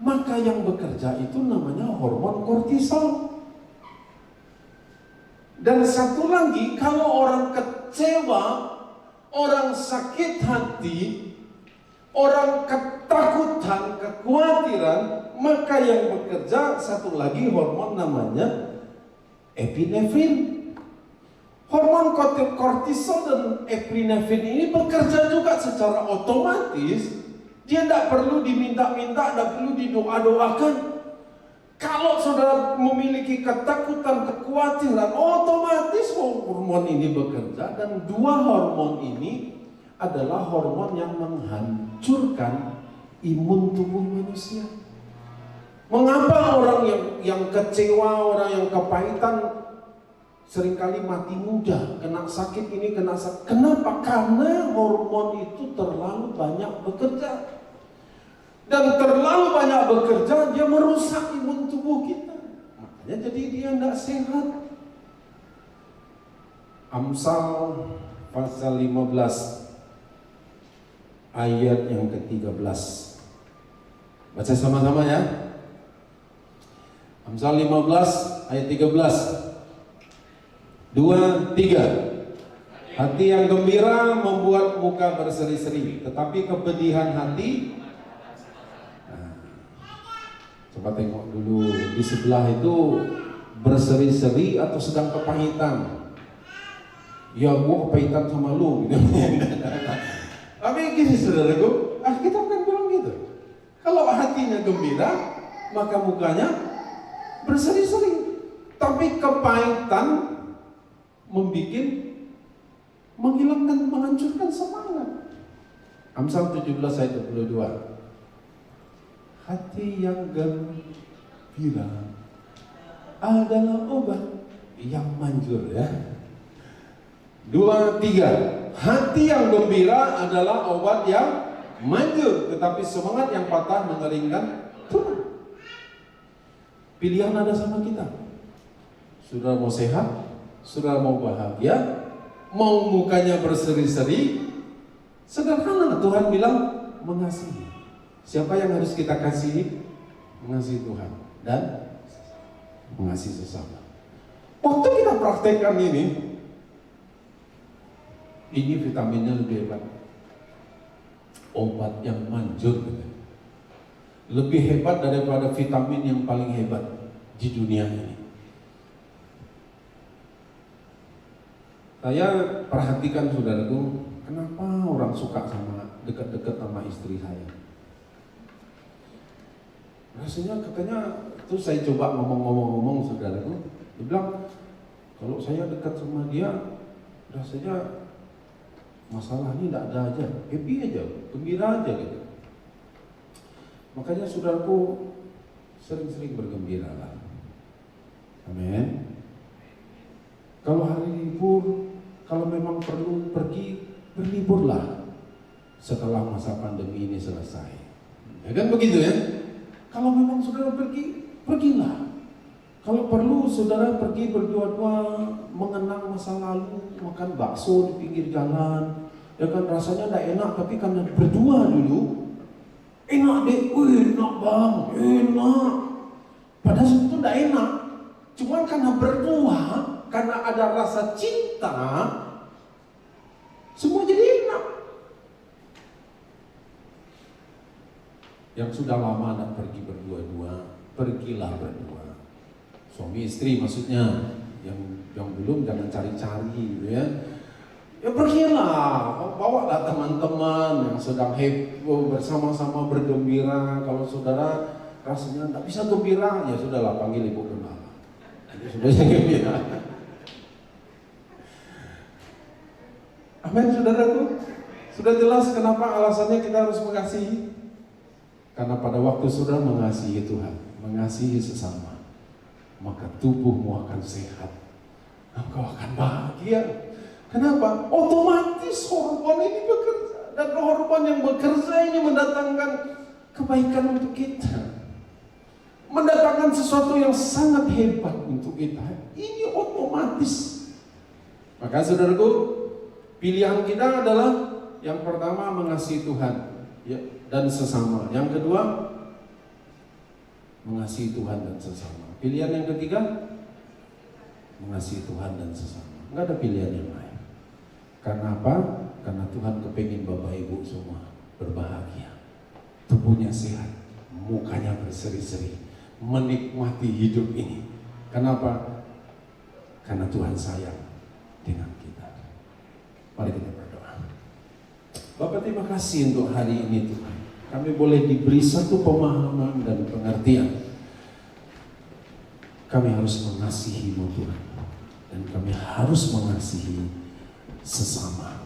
maka yang bekerja itu namanya hormon kortisol. Dan satu lagi, kalau orang kecewa, orang sakit hati, orang ketakutan, kekhawatiran, maka yang bekerja satu lagi hormon namanya epinefrin. Hormon kortisol dan epinefrin ini bekerja juga secara otomatis. Dia tidak perlu diminta-minta, tidak perlu didoa-doakan. Kalau saudara memiliki ketakutan, kekhawatiran, otomatis hormon ini bekerja. Dan dua hormon ini adalah hormon yang menghancurkan imun tubuh manusia. Mengapa orang yang kecewa, orang yang kepahitan seringkali mati muda, kena sakit ini, kena sakit. Kenapa? Karena hormon itu terlalu banyak bekerja. Dan terlalu banyak bekerja, dia merusak imun tubuh kita. Makanya jadi dia tidak sehat. Amsal pasal 15 ayat yang ke-13. Baca sama-sama ya. Amsal 15 ayat 13. 2, 3. Hati yang gembira membuat muka berseri-seri, tetapi kepedihan hati. Coba tengok dulu di sebelah itu berseri-seri atau sedang kepahitan. Ya gua kepahitan sama lu gitu. Tapi gini saudaraku, kita kan bilang gitu. Kalau hatinya gembira, maka mukanya berseri-seri. Tapi kepahitan menghancurkan semangat. Amsal 17 ayat 22. Hati yang gembira adalah obat yang manjur ya. 2, 3. Hati yang gembira adalah obat yang manjur, tetapi semangat yang patah mengeringkan tulang. Pilihan ada sama kita. Saudara mau sehat, saudara mau bahagia, mau mukanya berseri-seri, sederhana. Tuhan bilang mengasihi. Siapa yang harus kita kasihi? Mengasihi Tuhan dan mengasihi sesama. Waktu kita praktekkan ini vitaminnya lebih hebat. Obat yang manjur gitu. Lebih hebat daripada vitamin yang paling hebat di dunia ini. Saya perhatikan saudaraku, kenapa orang suka sama dekat-dekat sama istri saya? Rasanya katanya, terus saya coba ngomong saudaraku, dia bilang kalau saya dekat sama dia, rasanya masalah ini tidak ada aja, happy aja, gembira aja gitu. Makanya saudaraku sering-sering bergembira lah. Amin. Kalau hari libur, kalau memang perlu pergi, berliburlah setelah masa pandemi ini selesai. Ya kan begitu ya? Kalau memang saudara pergi, pergilah. Kalau perlu saudara pergi berdua-dua mengenang masa lalu, makan bakso di pinggir jalan. Ya kan rasanya tidak enak, tapi karena berdua dulu, enak deh, enak bang, enak. Padahal itu tidak enak. Cuma karena berdua, karena ada rasa cinta, semua jadi enak. Yang sudah lama tidak pergi berdua-dua, pergilah berdua. Suami istri maksudnya, yang belum jangan cari-cari gitu ya. Ya pergilah, bawalah teman-teman yang sedang heboh bersama-sama bergembira. Kalau saudara rasanya tidak bisa gembira, ya sudahlah panggil ibu gembala. Itu sudah gembira. Amin saudaraku. Sudah jelas kenapa alasannya kita harus mengasihi. Karena pada waktu saudara mengasihi Tuhan, mengasihi sesama, maka tubuhmu akan sehat. Engkau akan bahagia. Kenapa? Otomatis hormon ini bekerja. Dan hormon yang bekerja ini mendatangkan kebaikan untuk kita. Mendatangkan sesuatu yang sangat hebat untuk kita. Ini otomatis. Maka saudaraku, pilihan kita adalah yang pertama mengasihi Tuhan dan sesama. Yang kedua, mengasihi Tuhan dan sesama. Pilihan yang ketiga, mengasihi Tuhan dan sesama. Enggak ada pilihan yang lain. Karena apa? Karena Tuhan kepingin Bapak Ibu semua berbahagia, tubuhnya sehat, mukanya berseri-seri, menikmati hidup ini. Kenapa? Karena Tuhan sayang dengan kita. Mari kita berdoa. Bapak, terima kasih untuk hari ini Tuhan. Kami boleh diberi satu pemahaman dan pengertian. Kami harus mengasihi-Mu Tuhan, dan kami harus mengasihi sesama.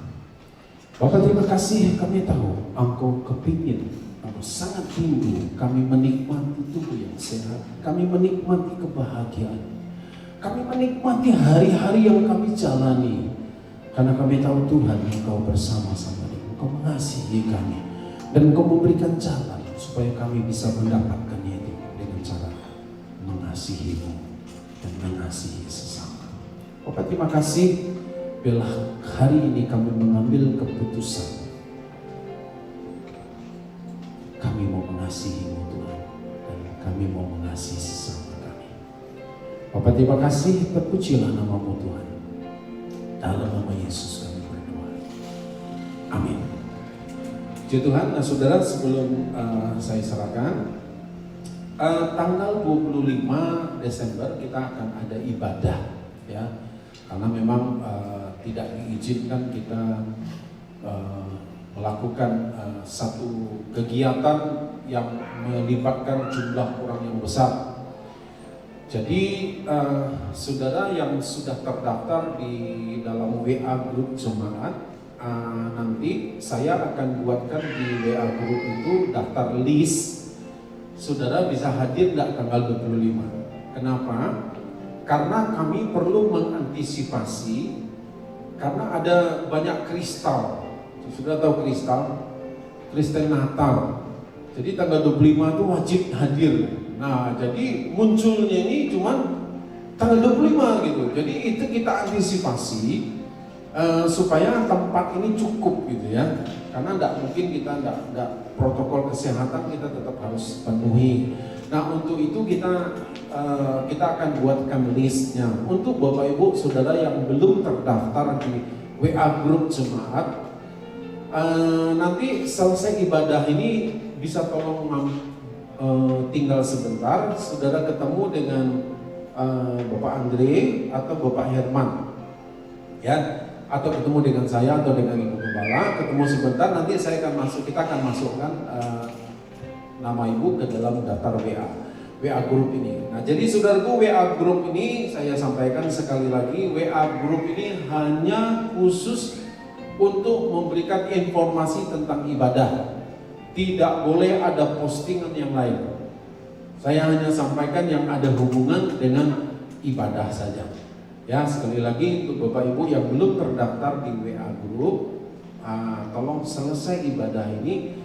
Bapak, terima kasih. Kami tahu Engkau kepingin, Engkau sangat rindu kami menikmati tubuh yang sehat, kami menikmati kebahagiaan, kami menikmati hari-hari yang kami jalani, karena kami tahu Tuhan Engkau bersama-sama dengan Engkau mengasihi kami, dan Engkau memberikan jalan supaya kami bisa mendapatkannya itu dengan cara mengasihi-Mu dan mengasihi sesama. Bapak, terima kasih. Bila hari ini kami mengambil keputusan, kami mau mengasihi-Mu Tuhan, dan kami mau mengasihi sesama kami. Bapak, terima kasih. Terpujilah nama-Mu Tuhan. Dalam nama Yesus kami berdoa. Amin. Puji Tuhan. Nah, saudara, sebelum saya serahkan, tanggal 25 Desember kita akan ada ibadah, ya, karena memang tidak diizinkan kita melakukan satu kegiatan yang melibatkan jumlah orang yang besar. Jadi saudara yang sudah terdaftar di dalam WA grup jemaat, nanti saya akan buatkan di WA grup itu daftar list. Saudara bisa hadir nggak tanggal 25? Kenapa? Karena kami perlu mengantisipasi, karena ada banyak kristal. Sudah tahu kristal? Kristal Natal. Jadi tanggal 25 itu wajib hadir. Nah, jadi munculnya ini cuman tanggal 25 gitu. Jadi itu kita antisipasi supaya tempat ini cukup gitu ya. Karena tidak mungkin kita tidak protokol kesehatan kita tetap harus penuhi. Nah, untuk itu kita akan buatkan listnya untuk Bapak Ibu Saudara yang belum terdaftar di WA grup jemaat. Nanti selesai ibadah ini bisa tolong tinggal sebentar, saudara ketemu dengan Bapak Andre atau Bapak Herman, ya, atau ketemu dengan saya atau dengan Ibu Gembala, ketemu sebentar. Nanti kita akan masukkan nama ibu ke dalam daftar WA grup ini. Nah, jadi saudaraku, WA grup ini saya sampaikan sekali lagi, WA grup ini hanya khusus untuk memberikan informasi tentang ibadah. Tidak boleh ada postingan yang lain. Saya hanya sampaikan yang ada hubungan dengan ibadah saja. Ya, sekali lagi untuk Bapak Ibu yang belum terdaftar di WA grup, tolong selesai ibadah ini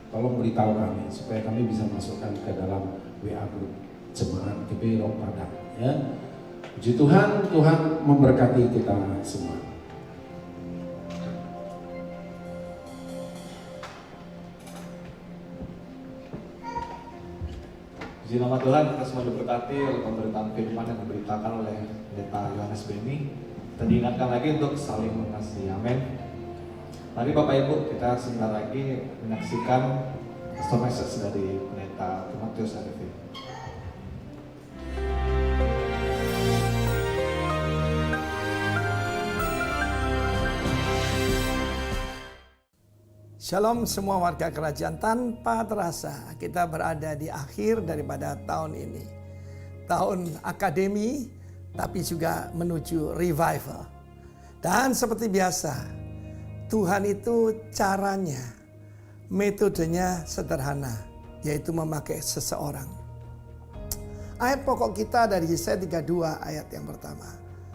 tolong beritahu kami supaya kami bisa masukkan ke dalam WA grup jemaat GP Rock Padang, ya. Puji Tuhan, Tuhan memberkati kita semua. Puji nama Tuhan, kita semua diberkati oleh pemberitaan firman yang diberitakan oleh Pendeta Yohanes Beni. Kita diingatkan lagi untuk saling mengasihi. Amin. Mari Bapak Ibu, kita sebentar lagi menyaksikan pastor message dari Pendeta Timotius Arifin. Shalom semua warga kerajaan. Tanpa terasa kita berada di akhir daripada tahun ini. Tahun akademi, tapi juga menuju revival. Dan seperti biasa, Tuhan itu caranya, metodenya sederhana. yaitu memakai seseorang. Ayat pokok kita dari Yesaya 32 ayat yang pertama.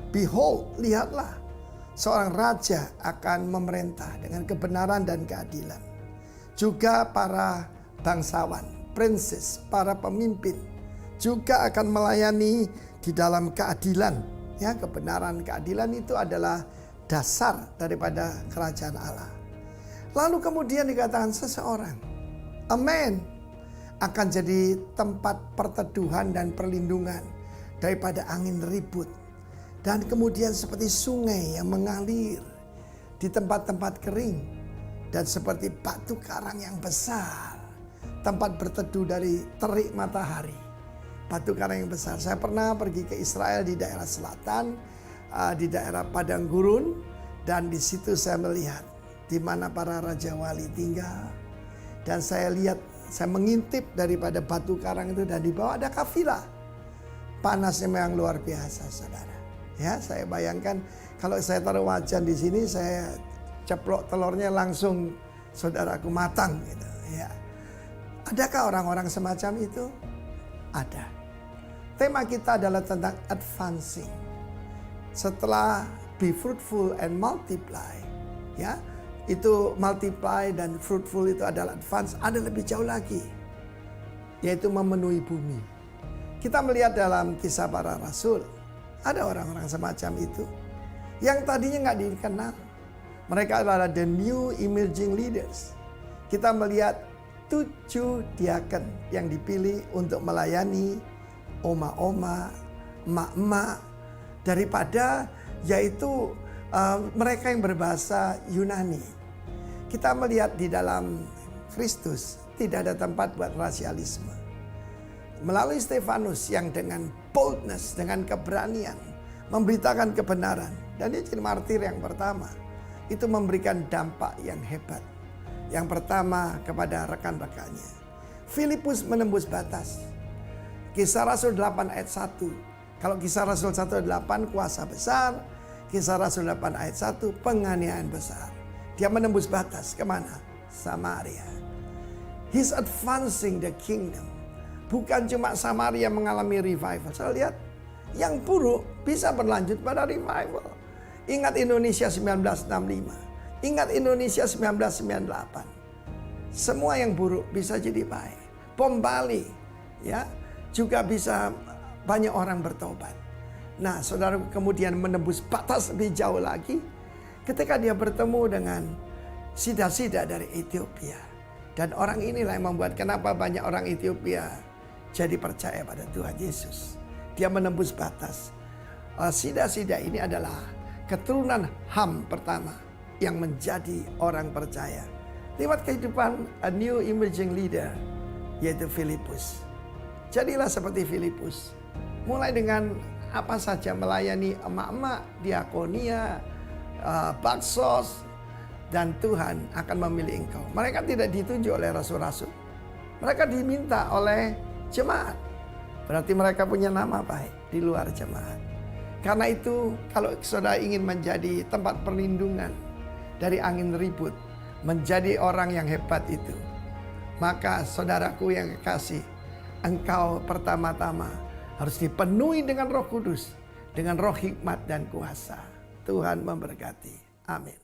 Behold, lihatlah, seorang raja akan memerintah dengan kebenaran dan keadilan. Juga para bangsawan, prinses, para pemimpin juga akan melayani di dalam keadilan. Ya, kebenaran, keadilan itu adalah dasar daripada kerajaan Allah. Lalu kemudian dikatakan seseorang, a man, akan jadi tempat perteduhan dan perlindungan daripada angin ribut. Dan kemudian seperti sungai yang mengalir di tempat-tempat kering. Dan seperti batu karang yang besar, tempat berteduh dari terik matahari. Batu karang yang besar. Saya pernah pergi ke Israel di daerah selatan, di daerah padang gurun. Dan di situ saya melihat di mana para raja wali tinggal. Dan saya lihat, saya mengintip daripada batu karang itu, dan di bawah ada kafilah. Panasnya memang luar biasa, saudara. Ya, saya bayangkan kalau saya taruh wajan di sini, saya ceplok telurnya langsung, saudaraku, matang gitu. Ya. Adakah orang-orang semacam itu? Ada. Tema kita adalah tentang advancing. Setelah be fruitful and multiply, ya. Itu multiply dan fruitful itu adalah advance, ada lebih jauh lagi, yaitu memenuhi bumi. Kita melihat dalam Kisah Para Rasul, ada orang-orang semacam itu yang tadinya nggak dikenal. Mereka adalah the new emerging leaders. Kita melihat 7 diaken yang dipilih untuk melayani oma-oma, emak-emak, daripada yaitu mereka yang berbahasa Yunani. Kita melihat di dalam Kristus tidak ada tempat buat rasialisme. Melalui Stefanus yang dengan boldness, dengan keberanian memberitakan kebenaran, dan dia jadi martir yang pertama, itu memberikan dampak yang hebat. Yang pertama kepada rekan-rekannya. Filipus menembus batas. Kisah Rasul 8 ayat 1. Kalau Kisah Rasul 1 ayat 8 kuasa besar, Kisah Rasul 8 ayat 1 penganiayaan besar. Dia menembus batas kemana? Samaria. He's advancing the kingdom. Bukan cuma Samaria mengalami revival. Saya lihat yang buruk bisa berlanjut pada revival. Ingat Indonesia 1965. Ingat Indonesia 1998. Semua yang buruk bisa jadi baik. Bom Bali, ya, juga bisa banyak orang bertobat. Nah, saudara kemudian menembus batas lebih jauh lagi ketika dia bertemu dengan sida-sida dari Ethiopia. Dan orang inilah yang membuat kenapa banyak orang Ethiopia jadi percaya pada Tuhan Yesus. Dia menembus batas. Sida-sida ini adalah keturunan Ham pertama yang menjadi orang percaya. Lewat kehidupan a new emerging leader, yaitu Filipus. Jadilah seperti Filipus. Mulai dengan apa saja melayani emak-emak, diakonia, baksos, dan Tuhan akan memilih engkau. Mereka tidak ditunjuk oleh rasul-rasul. Mereka diminta oleh jemaat. Berarti mereka punya nama baik di luar jemaat. Karena itu kalau saudara ingin menjadi tempat perlindungan dari angin ribut, menjadi orang yang hebat itu, maka saudaraku yang kekasih, engkau pertama-tama harus dipenuhi dengan Roh Kudus, dengan roh hikmat dan kuasa. Tuhan memberkati. Amin.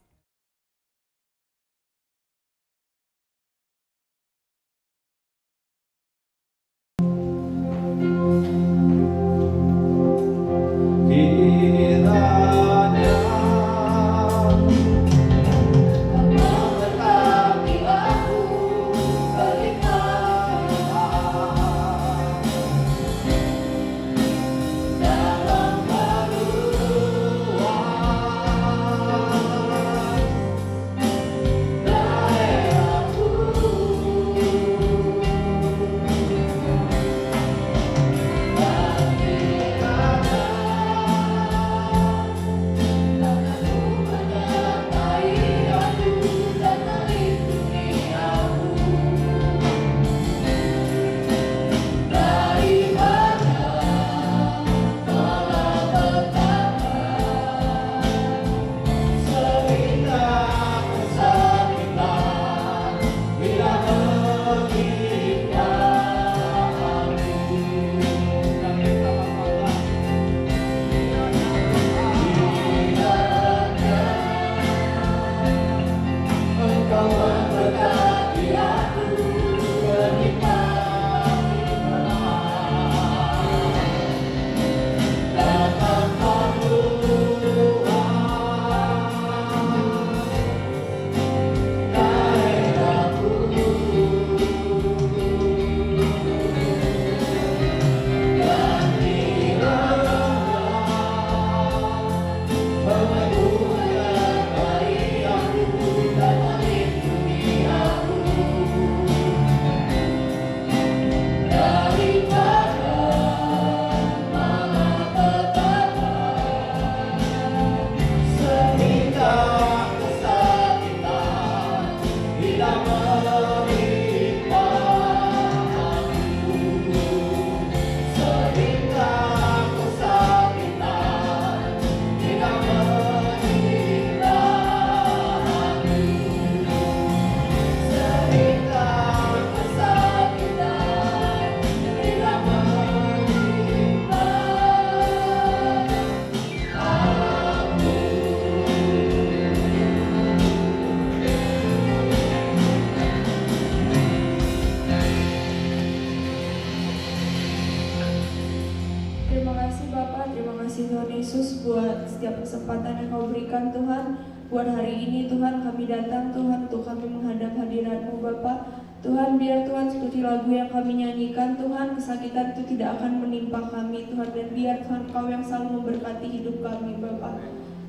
kasih Bapak, terima kasih Tuhan Yesus buat setiap kesempatan yang Kau berikan Tuhan. Buat hari ini Tuhan kami datang Tuhan untuk kami menghadap hadirat-Mu Bapak. Tuhan biar Tuhan seperti lagu yang kami nyanyikan Tuhan, kesakitan itu tidak akan menimpa kami Tuhan. Dan biar Tuhan Kau yang selalu memberkati hidup kami Bapak.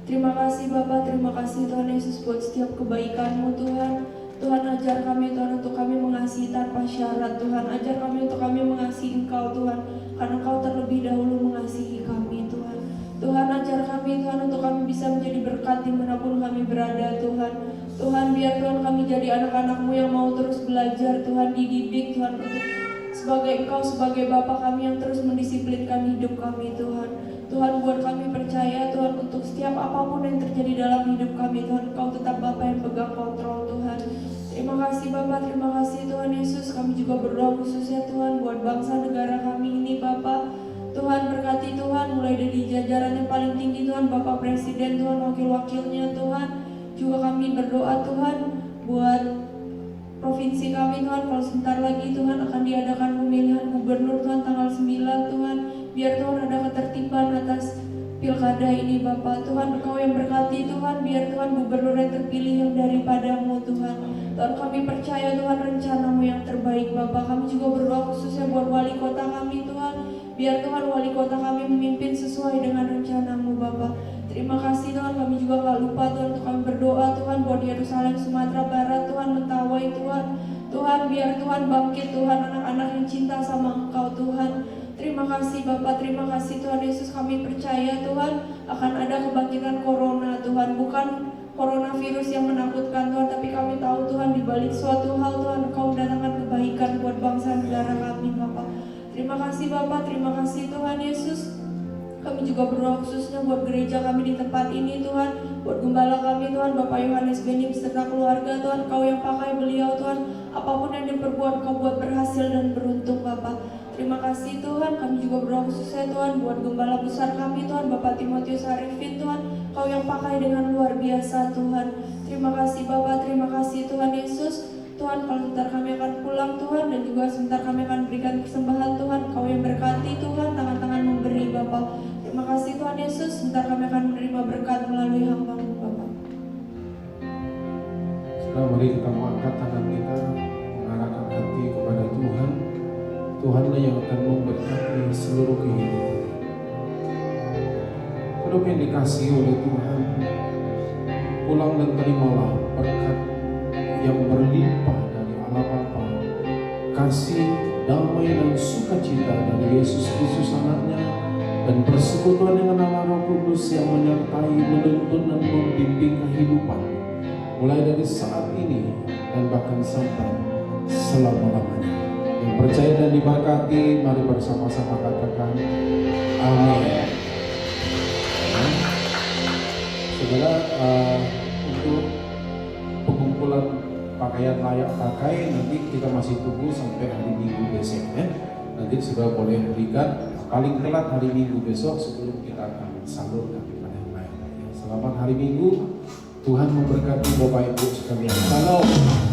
Terima kasih Bapak, terima kasih Tuhan Yesus buat setiap kebaikan-Mu Tuhan. Tuhan ajar kami Tuhan untuk kami mengasihi tanpa syarat Tuhan. Ajar kami untuk kami mengasihi Engkau Tuhan, karena Engkau terlebih dahulu mengasihi kami Tuhan. Tuhan ajar kami Tuhan untuk kami bisa menjadi berkat dimanapun kami berada Tuhan. Tuhan biar Tuhan kami jadi anak-anak-Mu yang mau terus belajar Tuhan, dididik Tuhan untuk sebagai Engkau sebagai Bapa kami yang terus mendisiplinkan hidup kami Tuhan. Tuhan buat kami percaya Tuhan untuk setiap apapun yang terjadi dalam hidup kami Tuhan, Engkau tetap Bapa yang pegang kontrol Tuhan. Terima kasih Bapak, terima kasih Tuhan Yesus. Kami juga berdoa khususnya Tuhan buat bangsa negara kami ini Bapak. Tuhan berkati Tuhan mulai dari jajaran yang paling tinggi Tuhan, Bapak Presiden Tuhan, wakil-wakilnya Tuhan. Juga kami berdoa Tuhan buat provinsi kami Tuhan, kalau sebentar lagi Tuhan akan diadakan pemilihan gubernur Tuhan tanggal 9 Tuhan. Biar Tuhan ada ketertiban atas pilkada ini Bapak. Tuhan Engkau yang berkati Tuhan, biar Tuhan gubernur yang terpilih yang daripada-Mu Tuhan. Tuhan kami percaya Tuhan rencana-Mu yang terbaik Bapak. Kami juga berdoa khususnya buat wali kota kami Tuhan. Biar Tuhan wali kota kami memimpin sesuai dengan rencana-Mu Bapak. Terima kasih Tuhan, kami juga gak lupa Tuhan untuk kami berdoa Tuhan buat Yerusalem, Sumatera Barat Tuhan, Mentawai Tuhan. Tuhan biar Tuhan bangkit Tuhan, anak-anak yang cinta sama Engkau Tuhan. Terima kasih Bapak, terima kasih Tuhan Yesus. Kami percaya Tuhan akan ada kebangkitan corona Tuhan. Bukan coronavirus yang menakutkan Tuhan, tapi kami tahu Tuhan di balik suatu hal Tuhan Engkau mendatangkan kebaikan buat bangsa negara kami Bapak. Terima kasih Bapak, terima kasih Tuhan Yesus. Kami juga berdoa khususnya buat gereja kami di tempat ini Tuhan, buat gembala kami Tuhan, Bapak Yohanes Beni beserta keluarga Tuhan. Kau yang pakai beliau Tuhan, apapun yang diperbuat Kau buat berhasil dan beruntung Bapak. Terima kasih Tuhan, kami juga berdoa khususnya Tuhan buat gembala besar kami Tuhan, Bapak Timotius Arifin Tuhan. Kau yang pakai dengan luar biasa Tuhan. Terima kasih Bapak, terima kasih Tuhan Yesus. Tuhan kalau sebentar kami akan pulang Tuhan, dan juga sebentar kami akan berikan persembahan Tuhan. Kau yang berkati Tuhan, tangan-tangan memberi Bapak. Terima kasih Tuhan Yesus, sebentar kami akan menerima berkat melalui hamba-Mu Bapak. Sekarang mari kita mengangkat tangan kita, mengarahkan hati kepada Tuhan. Tuhanlah yang akan memberkati seluruh kehidupan. Hidup yang dikasihi oleh Tuhan, pulang dan terimalah berkat yang berlimpah dari Allah Bapa, kasih, damai dan sukacita dari Yesus Kristus anaknya, dan persekutuan dengan Allah Roh Kudus yang menyertai, menuntun dan membimbing kehidupan mulai dari saat ini dan bahkan sampai selama-lamanya. Yang percaya dan diberkati, mari bersama-sama katakan amin. Saudara, untuk pengumpulan pakaian layak pakai nanti kita masih tunggu sampai hari Minggu besok ya. Nanti sudah boleh berikan paling telat hari Minggu besok sebelum kita akan salurkan kepada yang lain. Selamat hari Minggu, Tuhan memberkati Bapak Ibu sekalian. Salam.